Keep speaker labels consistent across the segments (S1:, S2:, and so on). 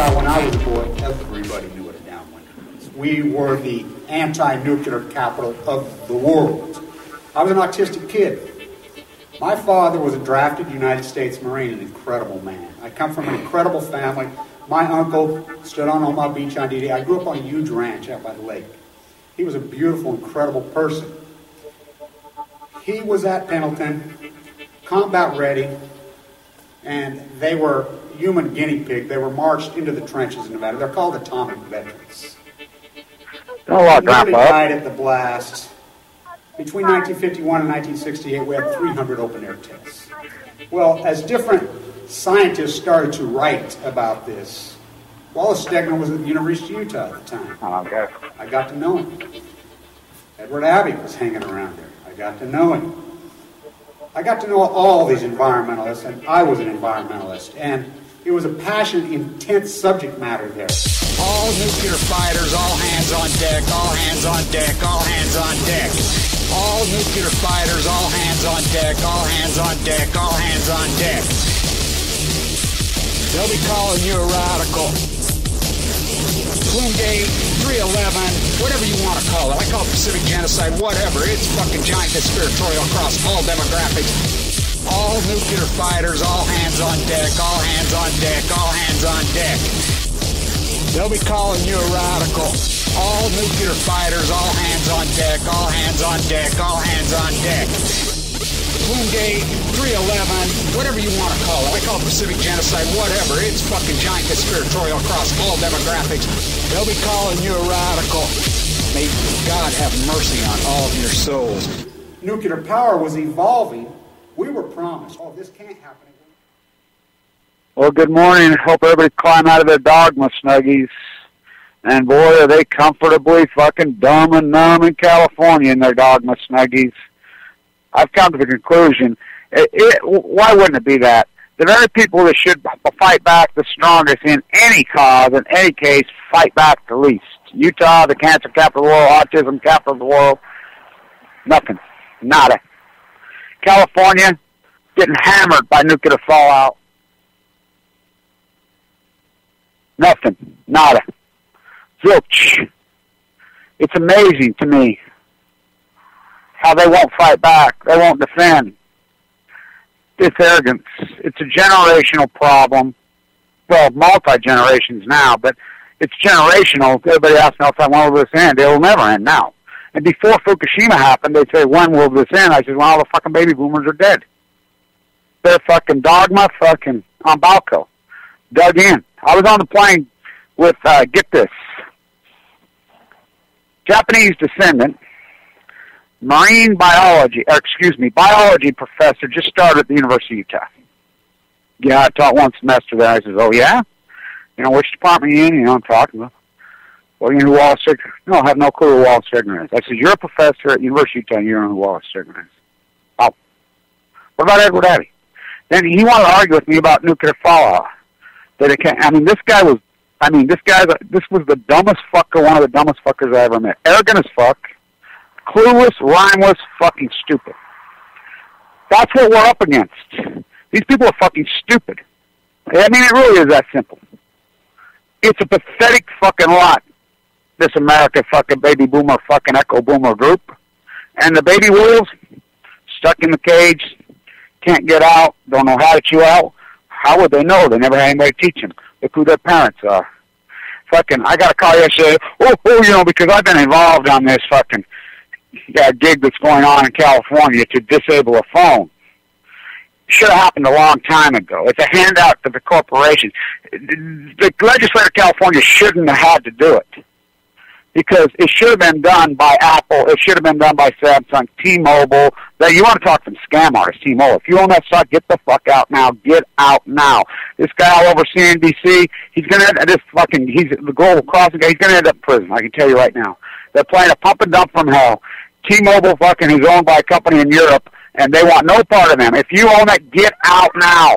S1: out when I was a boy, everybody knew what a downwinder was. We were the anti-nuclear capital of the world. I was an autistic kid. My father was a drafted United States Marine, an incredible man. I come from an incredible family. My uncle stood on Omaha Beach on D-Day. I grew up on a huge ranch out by the lake. He was a beautiful, incredible person. He was at Pendleton, combat ready, and they were human guinea pig. They were marched into the trenches in Nevada. They're called atomic veterans. They died at the blast. Between 1951 and 1968, we had 300 open-air tests. Well, as different scientists started to write about this, Wallace Stegner was at the University of Utah at the time.
S2: Okay.
S1: I got to know him. Edward Abbey was hanging around there. I got to know him. I got to know all these environmentalists, and I was an environmentalist. And it was a passionate, intense subject matter there.
S3: All nuclear fighters, all hands on deck, all hands on deck, all hands on deck. All nuclear fighters, all hands on deck, all hands on deck, all hands on deck. They'll be calling you a radical. Twingate, 311, whatever you want to call it. I call it Pacific genocide, whatever. It's fucking giant conspiratorial across all demographics. All nuclear fighters, all hands on deck, all hands on deck, all hands on deck. They'll be calling you a radical. All nuclear fighters, all hands on deck, all hands on deck, all hands on deck. Twingate, 311, whatever you want to call it. I call it Pacific genocide, whatever. It's fucking giant conspiratorial across all demographics. They'll be calling you a radical. May God have mercy on all of your souls.
S1: Nuclear power was evolving. We were promised, oh, this can't happen again.
S2: Well, good morning. Hope everybody climb out of their dogma snuggies. And boy, are they comfortably fucking dumb and numb in California in their dogma snuggies. I've come to the conclusion, why wouldn't it be that? The very people that should fight back the strongest in any cause, in any case, fight back the least. Utah, the cancer capital of the world, autism capital of the world, nothing. Nada. California, getting hammered by nuclear fallout. Nothing. Nada. Zilch. It's amazing to me how they won't fight back. They won't defend. It's arrogance. It's a generational problem. Well, multi-generations now, but it's generational. Everybody asks me if when will this end? It will never end now. And before Fukushima happened, they'd say, when will this end? I said, well, all the fucking baby boomers are dead. They're fucking dogma, fucking on Balco. Dug in. I was on the plane with, get this, Japanese descendant, biology professor, just started at the University of Utah. Yeah, I taught one semester there. I says, oh, yeah? You know, which department are you in? You know, I'm talking about. Well, you know who Wallace Stegner? No, I have no clue who Wallace Stegner is. I said, you're a professor at University of Utah, and you don't know who Wallace Stegner is. Oh. What about Edward Abbey? Then he wanted to argue with me about nuclear fallout. That it can't, this was the dumbest fucker, one of the dumbest fuckers I ever met. Arrogant as fuck, clueless, rhymeless, fucking stupid. That's what we're up against. These people are fucking stupid. It really is that simple. It's a pathetic fucking lot, this America fucking baby boomer fucking echo boomer group. And the baby wolves, stuck in the cage, can't get out, don't know how to chew out. How would they know? They never had anybody teach them. Look who their parents are. Fucking, I got a call yesterday, because I've been involved on this fucking gig that's going on in California to disable a phone. Should have happened a long time ago. It's a handout to the corporation. The legislature of California shouldn't have had to do it, because it should have been done by Apple. It should have been done by Samsung, T-Mobile. You want to talk to some scam artists, T-Mobile. If you own that stock, get the fuck out now. Get out now. This guy all over CNBC, he's the global crossing guy, he's going to end up in prison. I can tell you right now. They're playing a pump and dump from hell. T-Mobile fucking is owned by a company in Europe, and they want no part of them. If you own that, get out now.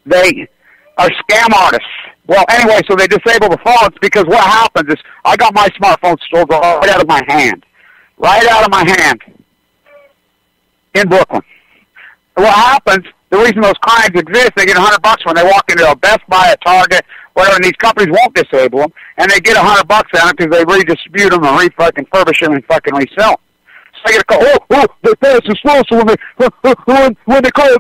S2: They are scam artists. Well, anyway, so they disable the phones because what happens is I got my smartphone stolen right out of my hand. Right out of my hand. In Brooklyn. What happens, The reason those crimes exist, they get $100 when they walk into a Best Buy, a Target, whatever, and these companies won't disable them, and they get $100 on it because they redistribute them and refurbish them and fucking resell them. So they get a call, they passed this law, so when they call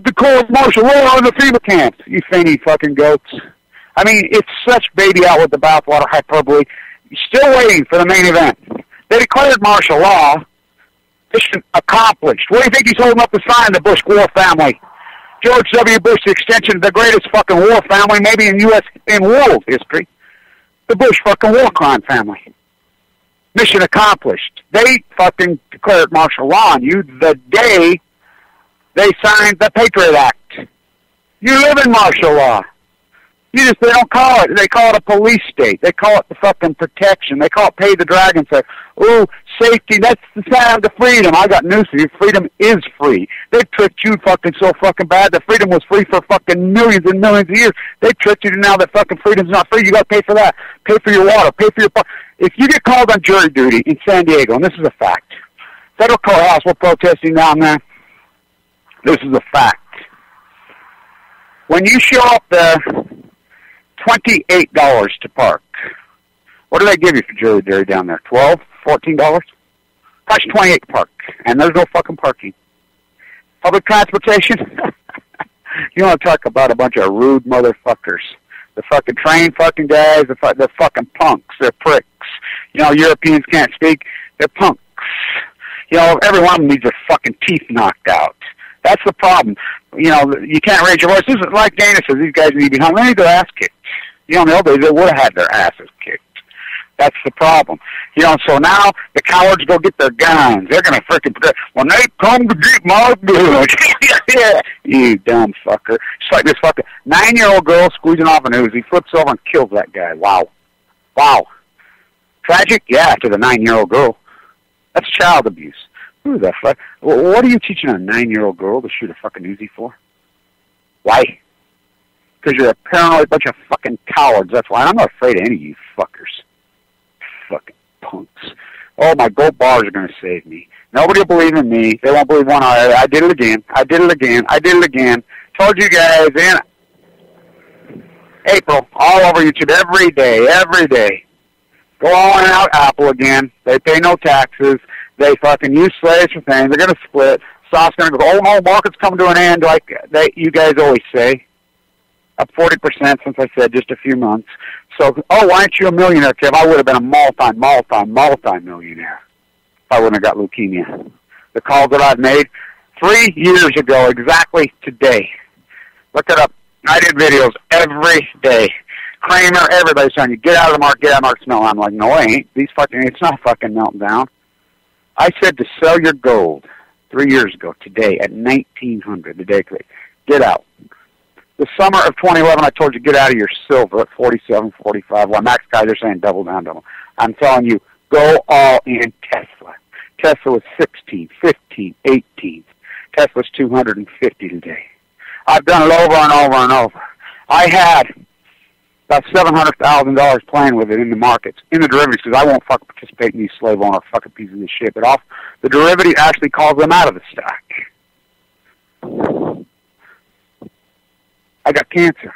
S2: martial law in the FEMA camps. You feiny fucking goats. I mean, it's such baby out with the bathwater hyperbole. Still waiting for the main event. They declared martial law. Mission accomplished. What do you think he's holding up the sign, the Bush war family? George W. Bush, the extension of the greatest fucking war family, maybe in U.S. and world history. The Bush fucking war crime family. Mission accomplished. They fucking declared martial law on you the day they signed the Patriot Act. You live in martial law. They don't call it. They call it a police state. They call it the fucking protection. They call it pay the dragon. Say, ooh, safety, that's the sign of the freedom. I got news for you. Freedom is free. They tricked you fucking so fucking bad that freedom was free for fucking millions and millions of years. They tricked you to now that fucking freedom's not free. You got to pay for that. Pay for your water. Pay for your... If you get called on jury duty in San Diego, and this is a fact, federal courthouse, we're protesting down there. This is a fact. When you show up there, $28 to park. What do they give you for jury duty down there? $12, $14? Costs $28 to park, and there's no fucking parking. Public transportation? You want to talk about a bunch of rude motherfuckers. The fucking train fucking guys, they're fucking punks. They're pricks. You know, Europeans can't speak. They're punks. You know, every one of them needs their fucking teeth knocked out. That's the problem. You know, you can't raise your voice. This is like Dana says, these guys need to be hung. They need their ass kicked. You know, in the old days, they would have had their asses kicked. That's the problem. You know, so now the cowards go get their guns. They're going to freaking protect. When they come to get my goods. You dumb fucker. It's like this fucking 9-year-old girl squeezing off an Uzi, flips over and kills that guy. Wow. Wow. Tragic? Yeah, to the 9-year-old girl. That's child abuse. Who the fuck? What are you teaching a 9-year-old girl to shoot a fucking Uzi for? Why? Because you're a paranoid bunch of fucking cowards. That's why. I'm not afraid of any of you fuckers. Fucking punks. Oh, my gold bars are going to save me. Nobody will believe in me. They won't believe one eye. I did it again. I did it again. I did it again. Told you guys in April, all over YouTube, every day, every day. Go on out Apple again. They pay no taxes. They fucking use slaves for things. They're going to split. Stock's going to go, oh, no, market's coming to an end, like you guys always say. Up 40% since I said just a few months. So, oh, why aren't you a millionaire, Kev? I would have been a multi-millionaire if I wouldn't have got leukemia. The calls that I've made 3 years ago, exactly today. Look it up. I did videos every day. Kramer, everybody's telling you, get out of the market, get out of the market, smell. I'm like, no, it ain't. It's not fucking melting down. I said to sell your gold 3 years ago today at 1900 the day. Get out. The summer of 2011, I told you get out of your silver at 47, 45. Well, Max guys are saying double down. I'm telling you, go all in Tesla. Tesla was 16, 15, 18. Tesla's 250 today. I've done it over and over and over. I had about $700,000 playing with it in the markets, in the derivatives, because I won't fucking participate in these slave owner fucking pieces of shit. But the derivative actually calls them out of the stock. I got cancer,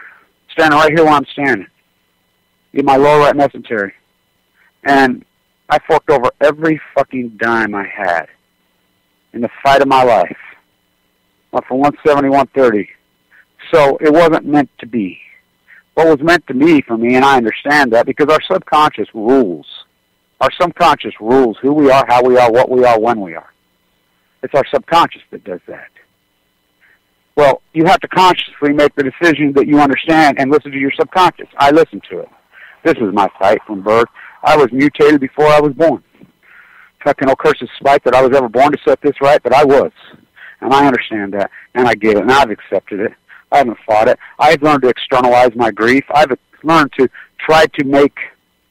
S2: standing right here where I'm standing, in my lower right mesentery. And I forked over every fucking dime I had in the fight of my life. Went from 170 130. So it wasn't meant to be. What was meant to be for me, and I understand that, because our subconscious rules. Our subconscious rules who we are, how we are, what we are, when we are. It's our subconscious that does that. Well, you have to consciously make the decision that you understand and listen to your subconscious. I listen to it. This is my fight from birth. I was mutated before I was born. Fucking no curses spite that I was ever born to set this right, but I was. And I understand that, and I get it, and I've accepted it. I haven't fought it. I've learned to externalize my grief. I've learned to try to make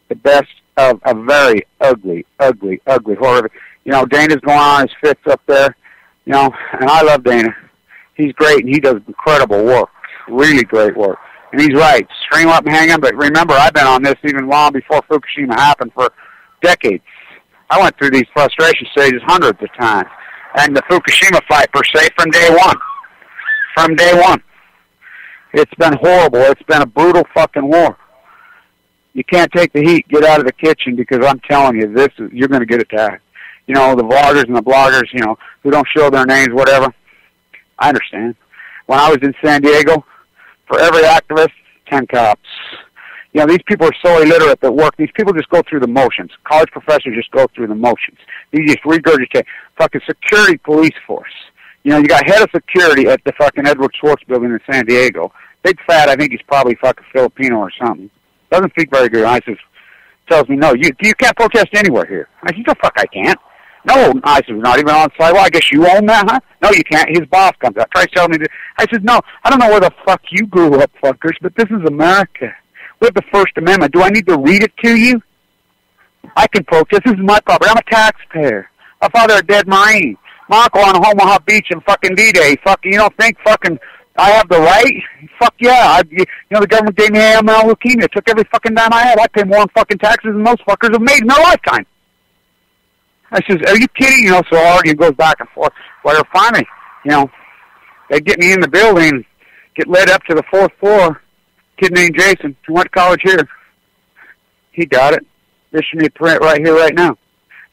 S2: the best of a very ugly, horrific. You know, Dana's going on his fits up there, you know, and I love Dana. He's great, and he does incredible work, really great work. And he's right. String up and hang him, but remember, I've been on this even long before Fukushima happened for decades. I went through these frustration stages hundreds of times. And the Fukushima fight, per se, from day one. from day one. It's been horrible. It's been a brutal fucking war. You can't take the heat. Get out of the kitchen, because I'm telling you, you're going to get attacked. You know, the vloggers and the bloggers, you know, who don't show their names, whatever. I understand. When I was in San Diego, for every activist, 10 cops. You know, these people are so illiterate that work. These people just go through the motions. College professors just go through the motions. They just regurgitate. Fucking security police force. You know, you got head of security at the fucking Edward Schwartz building in San Diego. Big fat, I think he's probably fucking Filipino or something. Doesn't speak very good. I says, tells me, no, you can't protest anywhere here. I said, the fuck I can't. No, I said, not even on site. Well, I guess you own that, huh? No, you can't. His boss comes out, tries telling me this. I said, no, I don't know where the fuck you grew up, fuckers, but this is America. We have the First Amendment. Do I need to read it to you? I can protest. This is my property. I'm a taxpayer. My father a dead Marine. My uncle on Omaha Beach and fucking D-Day. Fucking, you don't think fucking I have the right? Fuck yeah. You know, the government gave me AML leukemia. Took every fucking dime I had. I pay more in fucking taxes than most fuckers have made in their lifetime. I says, are you kidding? You know, so our argument goes back and forth. Well, finally, you know, they get me in the building, get led up to the 4th floor. Kid named Jason, who went to college here. He got it. Issued me a permit right here, right now.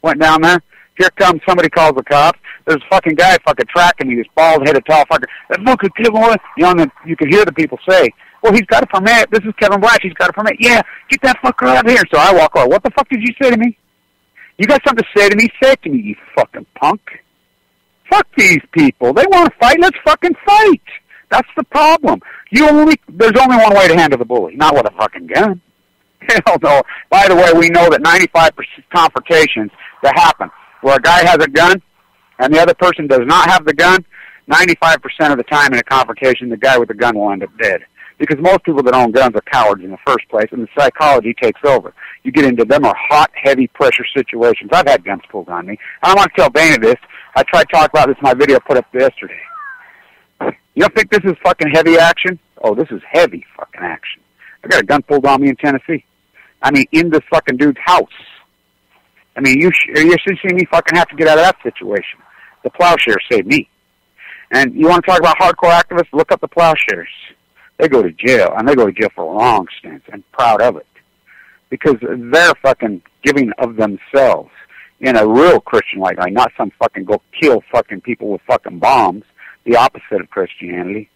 S2: Went down there. Here comes somebody calls the cops. There's a fucking guy fucking tracking me, this bald-headed tall fucker. That fucker kid, you know, and then you can hear the people say, well, he's got a permit. This is Kevin Blanch. He's got a permit. Yeah, get that fucker out of here. So I walk over. What the fuck did you say to me? You got something to say to me? Say it to me, you fucking punk. Fuck these people. They want to fight. Let's fucking fight. That's the problem. There's only one way to handle the bully, not with a fucking gun. Hell no. By the way, we know that 95% confrontations that happen where a guy has a gun and the other person does not have the gun, 95% of the time in a confrontation, the guy with the gun will end up dead. Because most people that own guns are cowards in the first place, and the psychology takes over. You get into them are hot, heavy pressure situations. I've had guns pulled on me. I don't want to tell Dana this. I tried to talk about this in my video I put up yesterday. You don't think this is fucking heavy action? Oh, this is heavy fucking action. I got a gun pulled on me in Tennessee. I mean, in this fucking dude's house. I mean, you should see me fucking have to get out of that situation. The Plowshares saved me. And you want to talk about hardcore activists? Look up the Plowshares. They go to jail, and they go to jail for long stints, and proud of it. Because they're fucking giving of themselves in a real Christian-like way, not some fucking go kill fucking people with fucking bombs, the opposite of Christianity.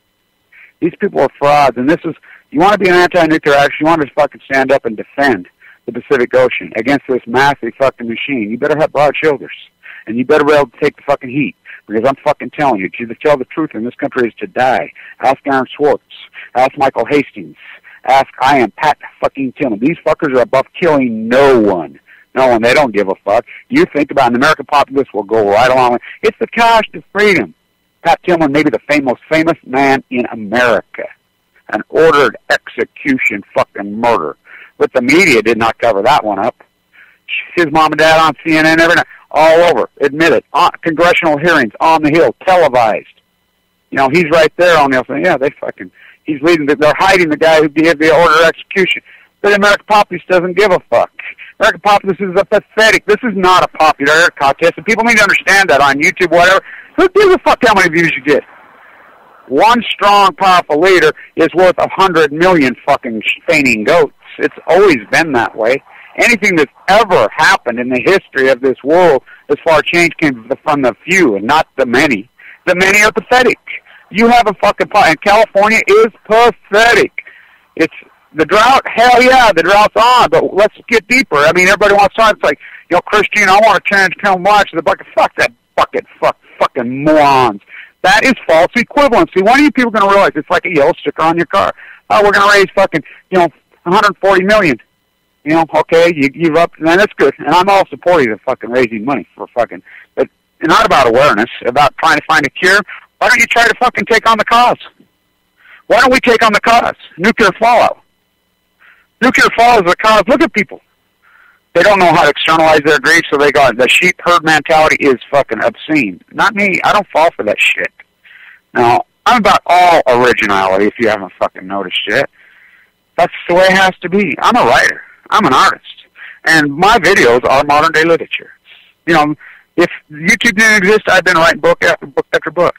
S2: These people are frauds, and this is, you want to be an anti-nuclear action, you want to fucking stand up and defend the Pacific Ocean against this massive fucking machine, you better have broad shoulders, and you better be able to take the fucking heat, because I'm fucking telling you, to tell the truth in this country is to die. Ask Aaron Swartz, ask Michael Hastings, ask I am Pat fucking Tillman. These fuckers are above killing no one. No one, they don't give a fuck. You think about it, an American populace will go right along with it. It's the cost of freedom. Pat Tillman may be the most famous man in America. An ordered execution fucking murder. But the media did not cover that one up. His mom and dad on CNN every night, all over, admitted. Congressional hearings on the Hill, televised. You know, he's right there on the Hill saying, yeah, he's leading, they're hiding the guy who gave the order of execution. But the American populace doesn't give a fuck. American populace is a pathetic. This is not a popular contest, and people need to understand that on YouTube, whatever. Who gives a fuck how many views you get? One strong, powerful leader is worth 100 million fucking fainting goats. It's always been that way. Anything that's ever happened in the history of this world as far as change came from the few and not the many. The many are pathetic. You have a fucking and California is pathetic. It's the drought, hell yeah, the drought's on, but let's get deeper. I mean, everybody wants to, it's like, you know, Christine, I want to change Kevin Blanch to the bucket. Fuck that bucket, fucking morons. That is false equivalency. When are you people going to realize it's like a yellow sticker on your car? Oh, we're going to raise fucking, you know, 140 million. You know, okay, you give up, and that's good. And I'm all supportive of fucking raising money for fucking, but it's not about awareness, about trying to find a cure. Why don't you try to fucking take on the cause? Why don't we take on the cause? Nuclear fallout. Nuclear fallout is the cause. Look at people. They don't know how to externalize their grief, so they got the sheep herd mentality is fucking obscene. Not me. I don't fall for that shit. Now, I'm about all originality, if you haven't fucking noticed yet. That's the way it has to be. I'm a writer. I'm an artist. And my videos are modern-day literature. You know, if YouTube didn't exist, I'd been writing book after book after book.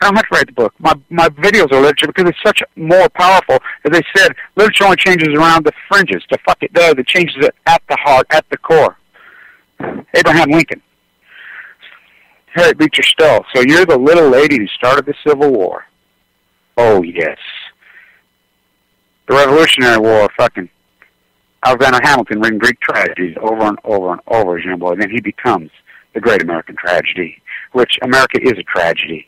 S2: I don't have to write the book. My videos are literature because it's such more powerful. As I said, literature only changes around the fringes. The fuck it does. It changes it at the heart, at the core. Abraham Lincoln. Harriet Beecher Stowe. So you're the little lady who started the Civil War. Oh, yes. The Revolutionary War, fucking Alexander Hamilton reading Greek tragedies over and over and over, young boy. Then he becomes the great American tragedy, which America is a tragedy.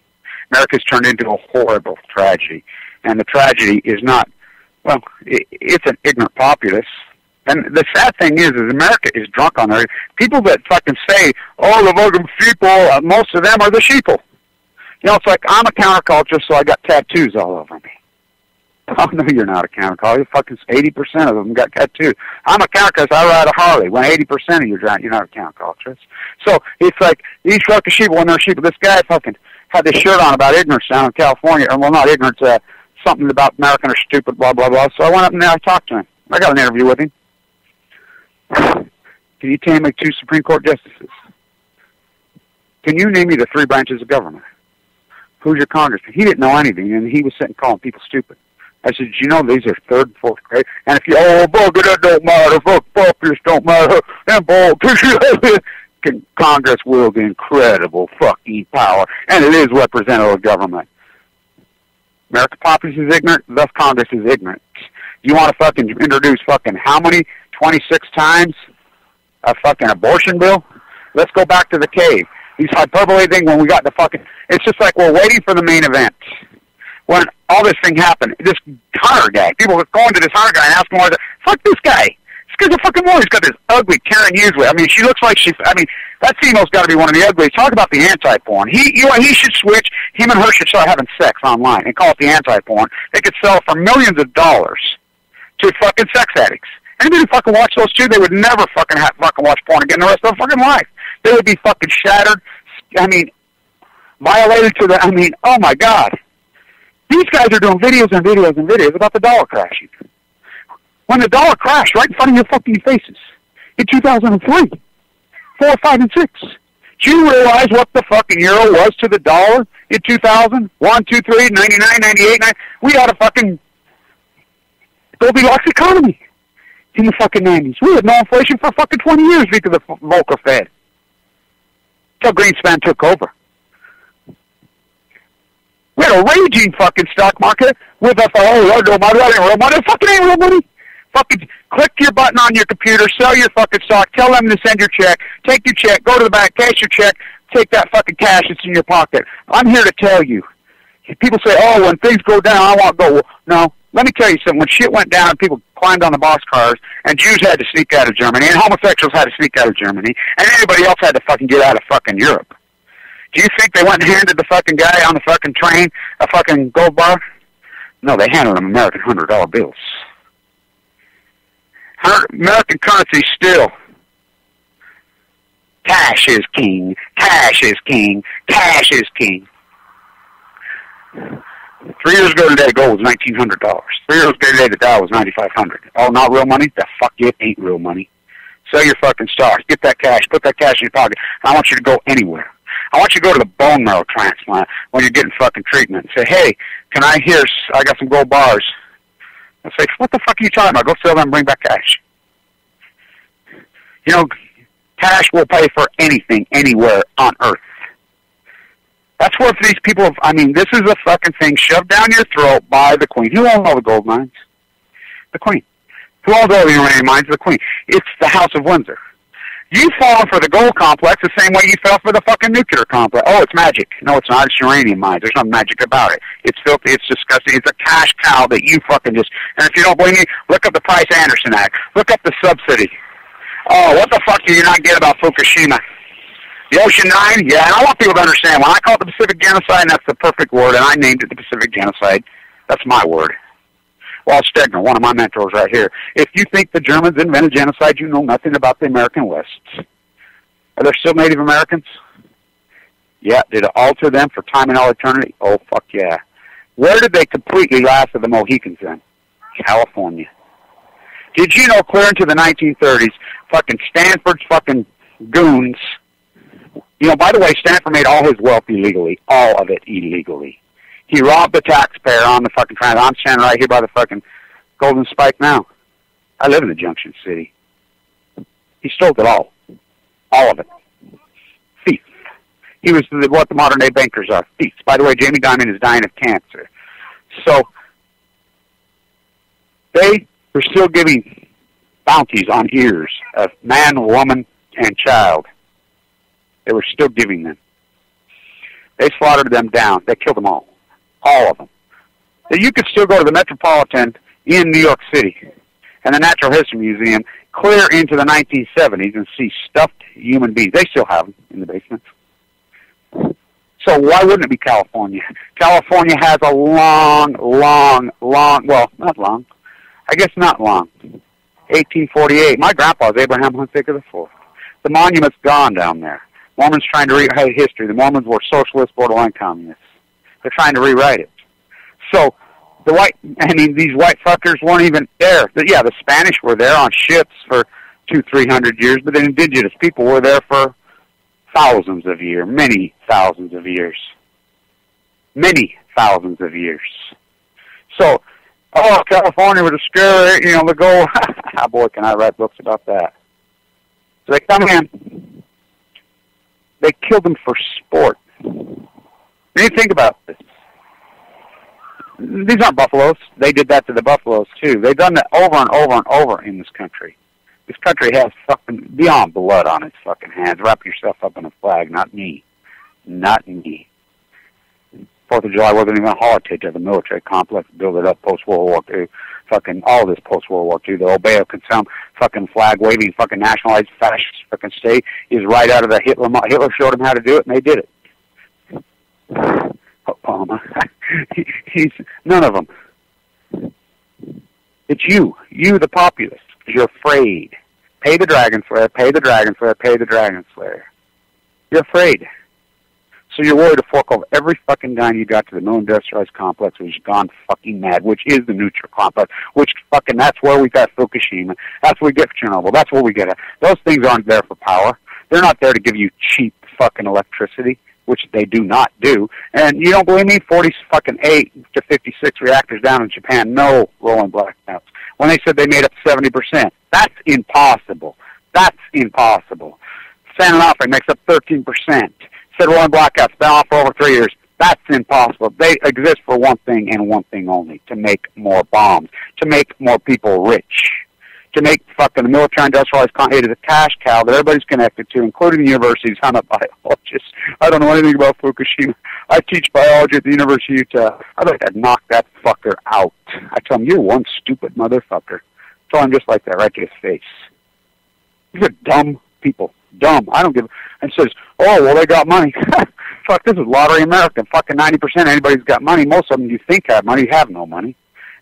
S2: America's turned into a horrible tragedy. And the tragedy is not, well, it's an ignorant populace. And the sad thing is America is drunk on their people that fucking say, oh, the fucking people, most of them are the sheeple. You know, it's like I'm a counterculture, so I got tattoos all over me. Oh, no, you're not a counterculture. Fucking 80% of them got tattoos. I'm a counterculture. I ride a Harley. When 80% of you're not a counterculturist. So it's like these fucking sheeple, when they're sheeple, this guy fucking had this shirt on about ignorance down in California. Or, well, not ignorance, something about American are stupid, blah, blah, blah. So I went up and I talked to him. I got an interview with him. Can you name me 2 Supreme Court justices? Can you name me the 3 branches of government? Who's your congressman? He didn't know anything, and he was sitting calling people stupid. I said, you know, these are 3rd and 4th grade. And if you, oh, bugger, that don't matter, fuck, populists don't matter, and Congress wields incredible fucking power, and it is representative government. American populace is ignorant, thus Congress is ignorant. You want to fucking introduce fucking how many? 26 times a fucking abortion bill? Let's go back to the cave. These hyperbole thing when we got the fucking... It's just like we're waiting for the main event. When all this thing happened, this Hunter guy, people were going to this Hunter guy and asking him, fuck this guy. This guy's a fucking woman. He's got this ugly Karen Hughes way. I mean, she looks like she's... I mean, that female's got to be one of the ugliest. Talk about the anti-porn. He should switch. Him and her should start having sex online and call it the anti-porn. They could sell it for millions of dollars to fucking sex addicts. Anybody who fucking watch those 2, they would never fucking watch porn again the rest of their fucking life. They would be fucking shattered. I mean, violated to the, I mean, oh my God. These guys are doing videos and videos and videos about the dollar crashing. When the dollar crashed right in front of your fucking faces in 2003, 4, 5, and 6. Do you realize what the fucking euro was to the dollar in 2000? 1, 2, 3, 99, 98, 9. We had a fucking Goldilocks economy in the fucking 90s. We had no inflation for fucking 20 years because of the Volcker Fed. Until Greenspan took over. We had a raging fucking stock market with a, oh, no money, that ain't real money. It fucking ain't real money. Fucking click your button on your computer, sell your fucking stock, tell them to send your check, take your check, go to the bank, cash your check, take that fucking cash that's in your pocket. I'm here to tell you. People say, oh, when things go down, I want to go. No. Let me tell you something. When shit went down and people climbed on the boxcars and Jews had to sneak out of Germany and homosexuals had to sneak out of Germany and anybody else had to fucking get out of fucking Europe. Do you think they went and handed the fucking guy on the fucking train a fucking gold bar? No, they handed him American $100 bills. American currency still. Cash is king. Cash is king. Cash is king. 3 years ago today, gold was $1,900. 3 years ago today, the Dow was $9,500. Oh, not real money? The fuck it ain't real money. Sell your fucking stocks. Get that cash. Put that cash in your pocket. I want you to go anywhere. I want you to go to the bone marrow transplant when you're getting fucking treatment and say, hey, can I got some gold bars. I'll say, what the fuck are you talking about? Go sell them and bring back cash. You know, cash will pay for anything, anywhere on earth. That's what these people have, I mean, this is a fucking thing shoved down your throat by the Queen. Who owns all the gold mines? The Queen. Who owns all the uranium mines? The Queen. It's the House of Windsor. You fall for the gold complex the same way you fell for the fucking nuclear complex. Oh, it's magic. No, it's not. It's uranium mines. There's no magic about it. It's filthy. It's disgusting. It's a cash cow that you fucking just, and if you don't believe me, look up the Price-Anderson Act. Look up the subsidy. Oh, what the fuck do you not get about Fukushima? The Ocean 9? Yeah, and I want people to understand, when I call it the Pacific Genocide, and that's the perfect word, and I named it the Pacific Genocide, that's my word. Walt Stegner, one of my mentors right here. If you think the Germans invented genocide, you know nothing about the American West. Are there still Native Americans? Yeah. Did it alter them for time and all eternity? Oh, fuck yeah. Where did they completely last of the Mohicans then? California. Did you know clear into the 1930s, fucking Stanford's fucking goons, you know, by the way, Stanford made all his wealth illegally, all of it illegally. He robbed the taxpayer on the fucking transit. I'm standing right here by the fucking Golden Spike now. I live in the Junction City. He stole it all. All of it. Thief. He was what the modern-day bankers are. Thieves. By the way, Jamie Dimon is dying of cancer. So, they were still giving bounties on ears of man, woman, and child. They were still giving them. They slaughtered them down. They killed them all. All of them. You could still go to the Metropolitan in New York City and the Natural History Museum clear into the 1970s and see stuffed human beings. They still have them in the basements. So why wouldn't it be California? California has a long, well, not long. I guess not long. 1848. My grandpa was Abraham Hunsaker IV. The monument's gone down there. Mormons trying to rewrite history. The Mormons were socialist, borderline communists. They're trying to rewrite it. So these white fuckers weren't even there. Yeah, the Spanish were there on ships for 200-300 years, but the indigenous people were there for thousands of years, many thousands of years. Many thousands of years. So, California was a scary, they go, boy, can I write books about that. So they come in, they killed them for sport. When you think about this, these aren't buffaloes. They did that to the buffaloes, too. They've done that over and over and over in this country. This country has fucking beyond blood on its fucking hands. Wrap yourself up in a flag, not me. Not me. 4th of July wasn't even a holiday to the military complex, build it up post-World War II. Fucking all this post-World War II. The Obey can some fucking flag-waving, fucking nationalized fascist fucking state is right out of the Hitler. Hitler showed them how to do it, and they did it. Obama. He's none of them. It's you, the populace. You're afraid. Pay the Dragon Slayer, pay the Dragon Slayer, pay the Dragon Slayer. You're afraid. So you're worried to fork over every fucking dime you got to the military-industrialized complex, which has gone fucking mad, which is the nuclear complex, which fucking, that's where we got Fukushima. That's where we get Chernobyl. That's where we get it. Those things aren't there for power. They're not there to give you cheap fucking electricity, which they do not do. And you don't believe me? 48 to 56 reactors down in Japan, no rolling blackouts. When they said they made up 70%, that's impossible. That's impossible. San Onofre makes up 13%. Said rolling blackouts, been off for over 3 years. That's impossible. They exist for one thing and one thing only, to make more bombs, to make more people rich, to make fucking the military-industrialized it is a cash cow that everybody's connected to, including the universities. I'm a biologist. I don't know anything about Fukushima. I teach biology at the University of Utah. I'd like to knock that fucker out. I tell him, you're one stupid motherfucker. Tell him just like that, right to his face. These are dumb people. Dumb. I don't give and says, oh, well, they got money. Fuck, this is Lottery America. Fucking 90% anybody's got money. Most of them you think have money, have no money.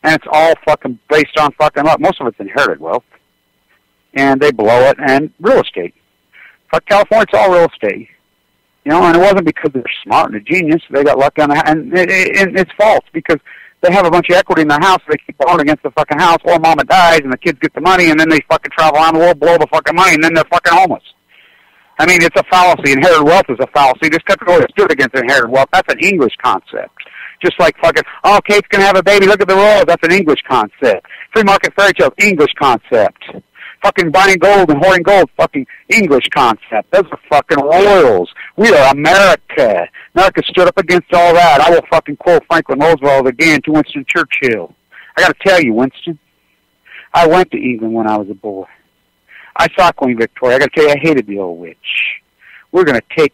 S2: And it's all fucking based on fucking luck. Most of it's inherited wealth. And they blow it. And real estate. Fuck, California, it's all real estate. And it wasn't because they're smart and a genius. They got lucky on the and it's false because they have a bunch of equity in their house. So they keep borrowing against the fucking house. Or mama dies and the kids get the money and then they fucking travel around the world, blow the fucking money, and then they're fucking homeless. I mean, it's a fallacy. Inherited wealth is a fallacy. This country always stood against inherited wealth. That's an English concept. Just like fucking, oh, Kate's going to have a baby. Look at the royals. That's an English concept. Free market fairy tales, English concept. Fucking buying gold and hoarding gold, fucking English concept. Those are fucking royals. We are America. America stood up against all that. I will fucking quote Franklin Roosevelt again to Winston Churchill. I got to tell you, Winston, I went to England when I was a boy. I saw Queen Victoria. I got to tell you, I hated the old witch. We're going to take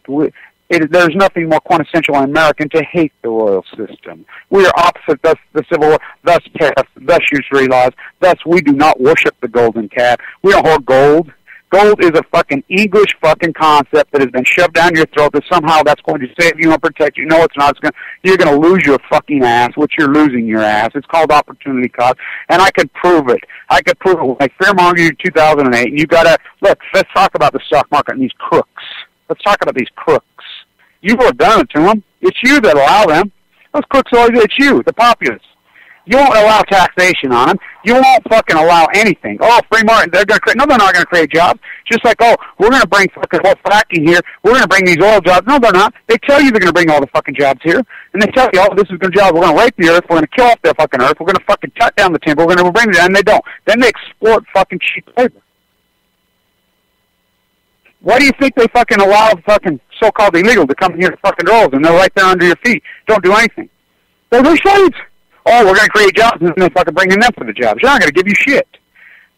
S2: there's nothing more quintessential and American to hate the royal system. We are opposite thus the Civil War, thus tariffs, thus usury laws, thus we do not worship the golden calf. We don't hoard gold. Gold is a fucking English fucking concept that has been shoved down your throat that somehow that's going to save you and protect you. No, it's not. You're going to lose your fucking ass, which you're losing your ass. It's called opportunity cost, and I could prove it. I could prove it. Like Fairmont in 2008, and you got to, look, let's talk about the stock market and these crooks. Let's talk about these crooks. You have done it to them. It's you that allow them. Those crooks always, it's you, the populace. You won't allow taxation on them. You won't fucking allow anything. Oh, free market, they're going to create, no, they're not going to create jobs. Just like, oh, we're going to bring fucking oil fracking here. We're going to bring these oil jobs. No, they're not. They tell you they're going to bring all the fucking jobs here. And they tell you, oh, this is good job. We're going to rape the earth. We're going to kill off their fucking earth. We're going to fucking cut down the timber. We're going to bring it down. And they don't. Then they exploit fucking cheap labor. Why do you think they fucking allow fucking so-called illegal to come in here to fucking rolls and they're right there under your feet? Don't do anything. They're slaves. Oh, we're going to create jobs and they're fucking bringing them for the jobs. They're not going to give you shit.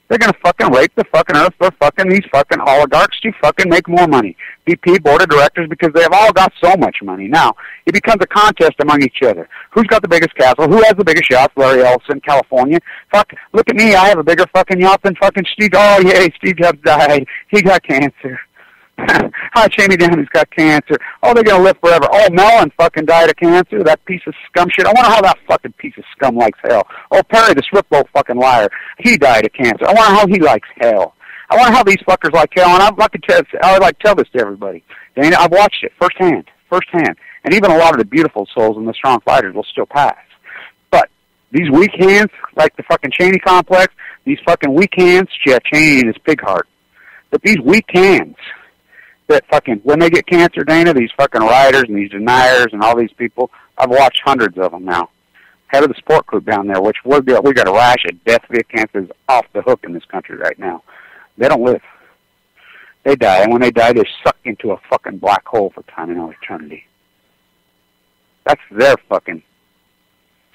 S2: They're going to fucking rape the fucking earth for fucking these fucking oligarchs to fucking make more money. BP, board of directors, because they have all got so much money. Now, it becomes a contest among each other. Who's got the biggest castle? Who has the biggest yacht? Larry Ellison, California. Fuck, look at me. I have a bigger fucking yacht than fucking Steve. Oh, yay, Steve Jobs died. He got cancer. Hi, Jamie Downey's got cancer. Oh, they're going to live forever. Oh, Mellon fucking died of cancer. That piece of scum shit. I wonder how that fucking piece of scum likes hell. Oh, Perry, the Swiftboat fucking liar. He died of cancer. I wonder how he likes hell. I wonder how these fuckers like hell. And I would like to tell this to everybody. Dana, I've watched it firsthand. And even a lot of the beautiful souls and the strong fighters will still pass. But these weak hands, like the fucking Cheney complex, these fucking weak hands, yeah, Cheney and his pig heart. But these weak hands, that fucking, when they get cancer, Dana, these fucking rioters and these deniers and all these people, I've watched hundreds of them now. Head of the sport group down there, which we got a rash of death via cancer is off the hook in this country right now. They don't live. They die, and when they die, they're sucked into a fucking black hole for time and all eternity. That's their fucking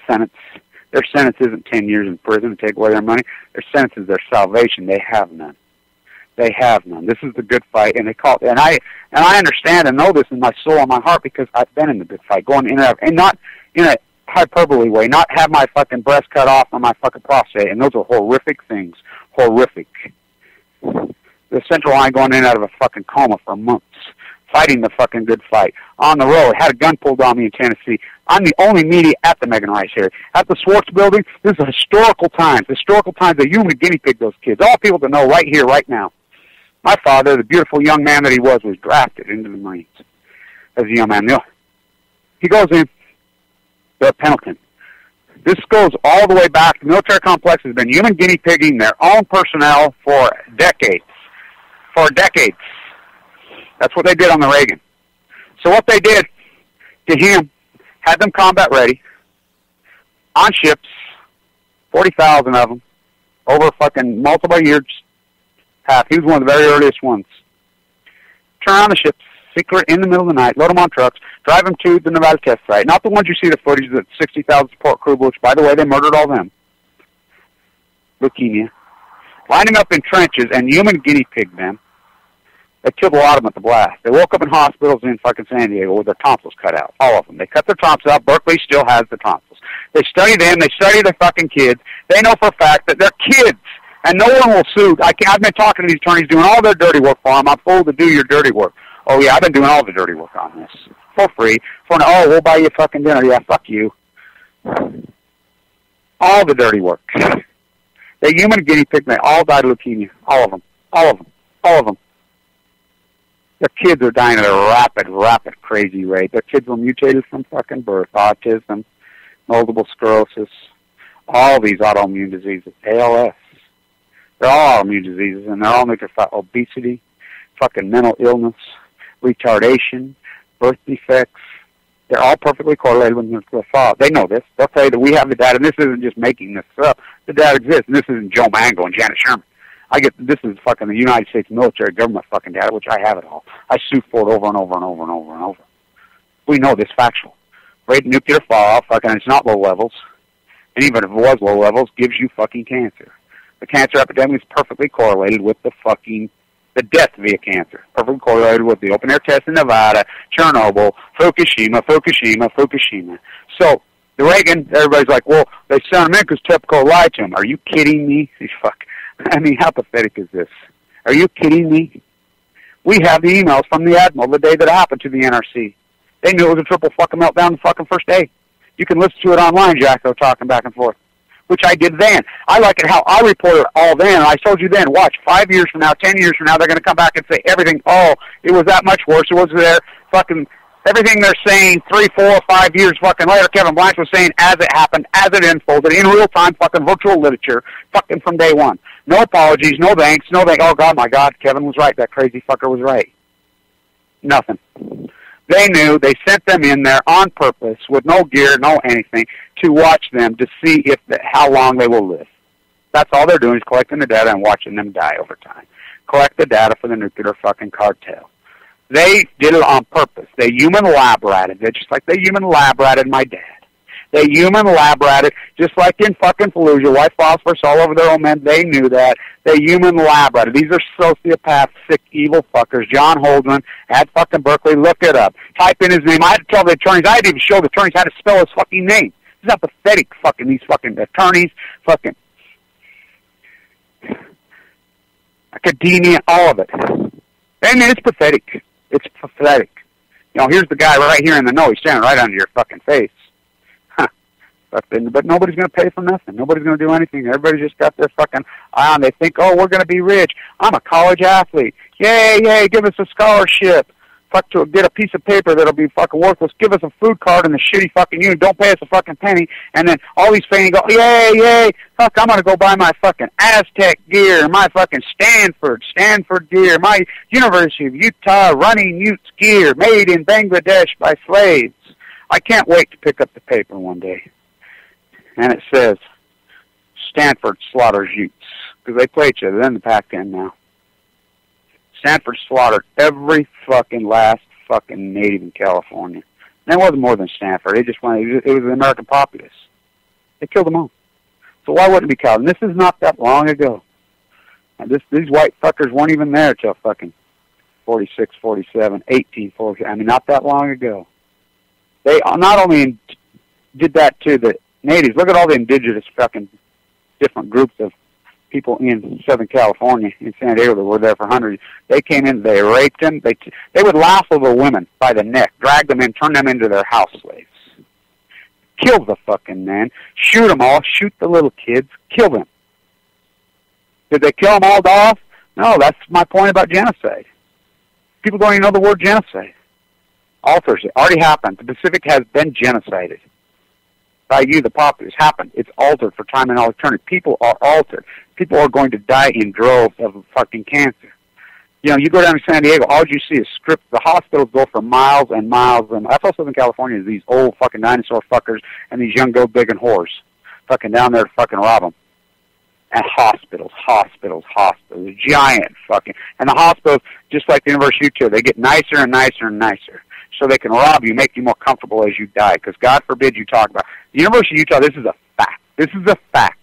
S2: sentence. Their sentence isn't 10 years in prison to take away their money. Their sentence is their salvation. They have none. They have none. This is the good fight, and they call it. And I understand and know this in my soul and my heart because I've been in the good fight, going in and out, and not in a hyperbole way, not have my fucking breast cut off or my fucking prostate, and those are horrific things. Horrific. The central line going in and out of a fucking coma for months, fighting the fucking good fight. On the road, had a gun pulled on me in Tennessee. I'm the only media at the Megan Rice here. At the Swartz building, this is historical times. Historical times that human guinea pig those kids. All people to know right here, right now. My father, the beautiful young man that he was drafted into the Marines as a young man. He goes in to Pendleton. This goes all the way back. The military complex has been human guinea pigging their own personnel for decades. For decades. That's what they did on the Reagan. So what they did to him, had them combat ready, on ships, 40,000 of them, over fucking multiple years. He was one of the very earliest ones. Turn around the ships, secret in the middle of the night, load them on trucks, drive them to the Nevada test site. Not the ones you see the footage of the 60,000 support crew, which, by the way, they murdered all them. Leukemia. Line them up in trenches and human guinea pig them. They killed a lot of them at the blast. They woke up in hospitals in fucking San Diego with their tonsils cut out. All of them. They cut their tonsils out. Berkeley still has the tonsils. They study them. They study their fucking kids. They know for a fact that they're kids. And no one will sue. I've been talking to these attorneys doing all their dirty work for them. I'm full to do your dirty work. Oh, yeah, I've been doing all the dirty work on this. For free. We'll buy you fucking dinner. Yeah, fuck you. All the dirty work. The human guinea pig, they all died of leukemia. All of them. All of them. All of them. Their kids are dying at a rapid, crazy rate. Their kids were mutated from fucking birth. Autism, multiple sclerosis, all these autoimmune diseases, ALS. They're all autoimmune diseases, and they're all making obesity, fucking mental illness, retardation, birth defects. They're all perfectly correlated with nuclear fallout. They know this. They'll tell you that we have the data, and this isn't just making this up. The data exists, and this isn't Joe Mango and Janet Sherman. This is fucking the United States military government fucking data, which I have it all. I sued for it over and over and over and over and over. We know this factual. Rate nuclear fallout, fucking, it's not low levels. And even if it was low levels, gives you fucking cancer. The cancer epidemic is perfectly correlated with the death via cancer. Perfectly correlated with the open air test in Nevada, Chernobyl, Fukushima. So, the Reagan, everybody's like, well, they sent him in because TEPCO lied to him. Are you kidding me? I mean, how pathetic is this? Are you kidding me? We have the emails from the Admiral the day that it happened to the NRC. They knew it was a triple fucking meltdown the fucking first day. You can listen to it online, Jacko, talking back and forth, which I did then. I like it how I reported all then. I told you then, watch, 5 years from now, 10 years from now, they're going to come back and say everything. Oh, it was that much worse. It was there fucking Everything they're saying 3, 4, 5 years fucking later, Kevin Blanch was saying as it happened, as it unfolded, in real time, fucking virtual literature, fucking from day one. No apologies, no thanks, no thanks. Oh, God, my God, Kevin was right. That crazy fucker was right. Nothing. They knew. They sent them in there on purpose with no gear, no anything, to watch them to see how long they will live. That's all they're doing is collecting the data and watching them die over time. Collect the data for the nuclear fucking cartel. They did it on purpose. They human lab ratted it, just like they human lab ratted my dad. They human lab ratted, just like in fucking Fallujah, white phosphorus all over their own men. They knew that. They human lab ratted. These are sociopaths, sick, evil fuckers. John Holdman at fucking Berkeley. Look it up. Type in his name. I had to tell the attorneys. I had to even show the attorneys how to spell his fucking name. This is how pathetic fucking these fucking attorneys, fucking academia, all of it. I mean, it's pathetic. It's pathetic. You know, here's the guy right here in the know. He's standing right under your fucking face. Huh. But nobody's going to pay for nothing. Nobody's going to do anything. Everybody's just got their fucking eye on. They think, oh, we're going to be rich. I'm a college athlete. Yay, yay, give us a scholarship. Fuck, to get a piece of paper that'll be fucking worthless. Give us a food card in the shitty fucking unit. Don't pay us a fucking penny. And then all these fans go, yay, yay. Fuck, I'm going to go buy my fucking Aztec gear, my fucking Stanford gear, my University of Utah running Utes gear made in Bangladesh by slaves. I can't wait to pick up the paper one day. And it says, Stanford slaughters Utes. Because they play each other. They're in the Pac-10 now. Stanford slaughtered every fucking last fucking native in California. And it wasn't more than Stanford. It just went. It was the American populace. They killed them all. So why wouldn't it be Calvin? This is not that long ago. And these white fuckers weren't even there till fucking 46, 47, 1840. I mean, not that long ago. They not only did that to the natives. Look at all the indigenous fucking different groups of people in Southern California, in San Diego, that were there for hundreds. They came in, they raped them. They would lasso the women by the neck, drag them in, turn them into their house slaves. Kill the fucking men, shoot them all, shoot the little kids, kill them. Did they kill them all off? No, that's my point about genocide. People don't even know the word genocide. Alters it. Already happened. The Pacific has been genocided. By you, the populace, happened. It's altered for time and all eternity. People are altered. People are going to die in droves of fucking cancer. You know, you go down to San Diego, all you see is scripts. The hospitals go for miles and miles. And that's also in California, is these old fucking dinosaur fuckers and these young gold digging whores fucking down there to fucking rob them. And hospitals, giant fucking. And the hospitals, just like the University of Utah, they get nicer and nicer and nicer. So they can rob you, make you more comfortable as you die. Because God forbid you talk about the University of Utah. This is a fact. This is a fact.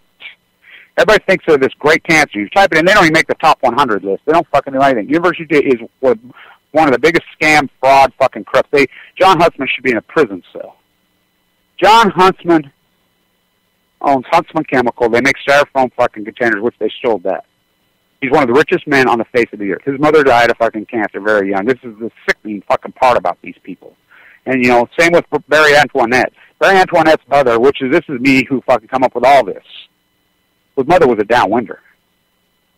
S2: Everybody thinks of this great cancer. You type it in, they don't even make the top 100 list. They don't fucking do anything. University of Utah is one of the biggest scam, fraud, fucking corrupts. John Huntsman should be in a prison cell. John Huntsman owns Huntsman Chemical. They make styrofoam fucking containers, which they stole that. He's one of the richest men on the face of the earth. His mother died of fucking cancer very young. This is the sickening fucking part about these people. And, you know, same with Barry Antoinette. Barry Antoinette's mother, this is me who fucking come up with all this. His mother was a downwinder.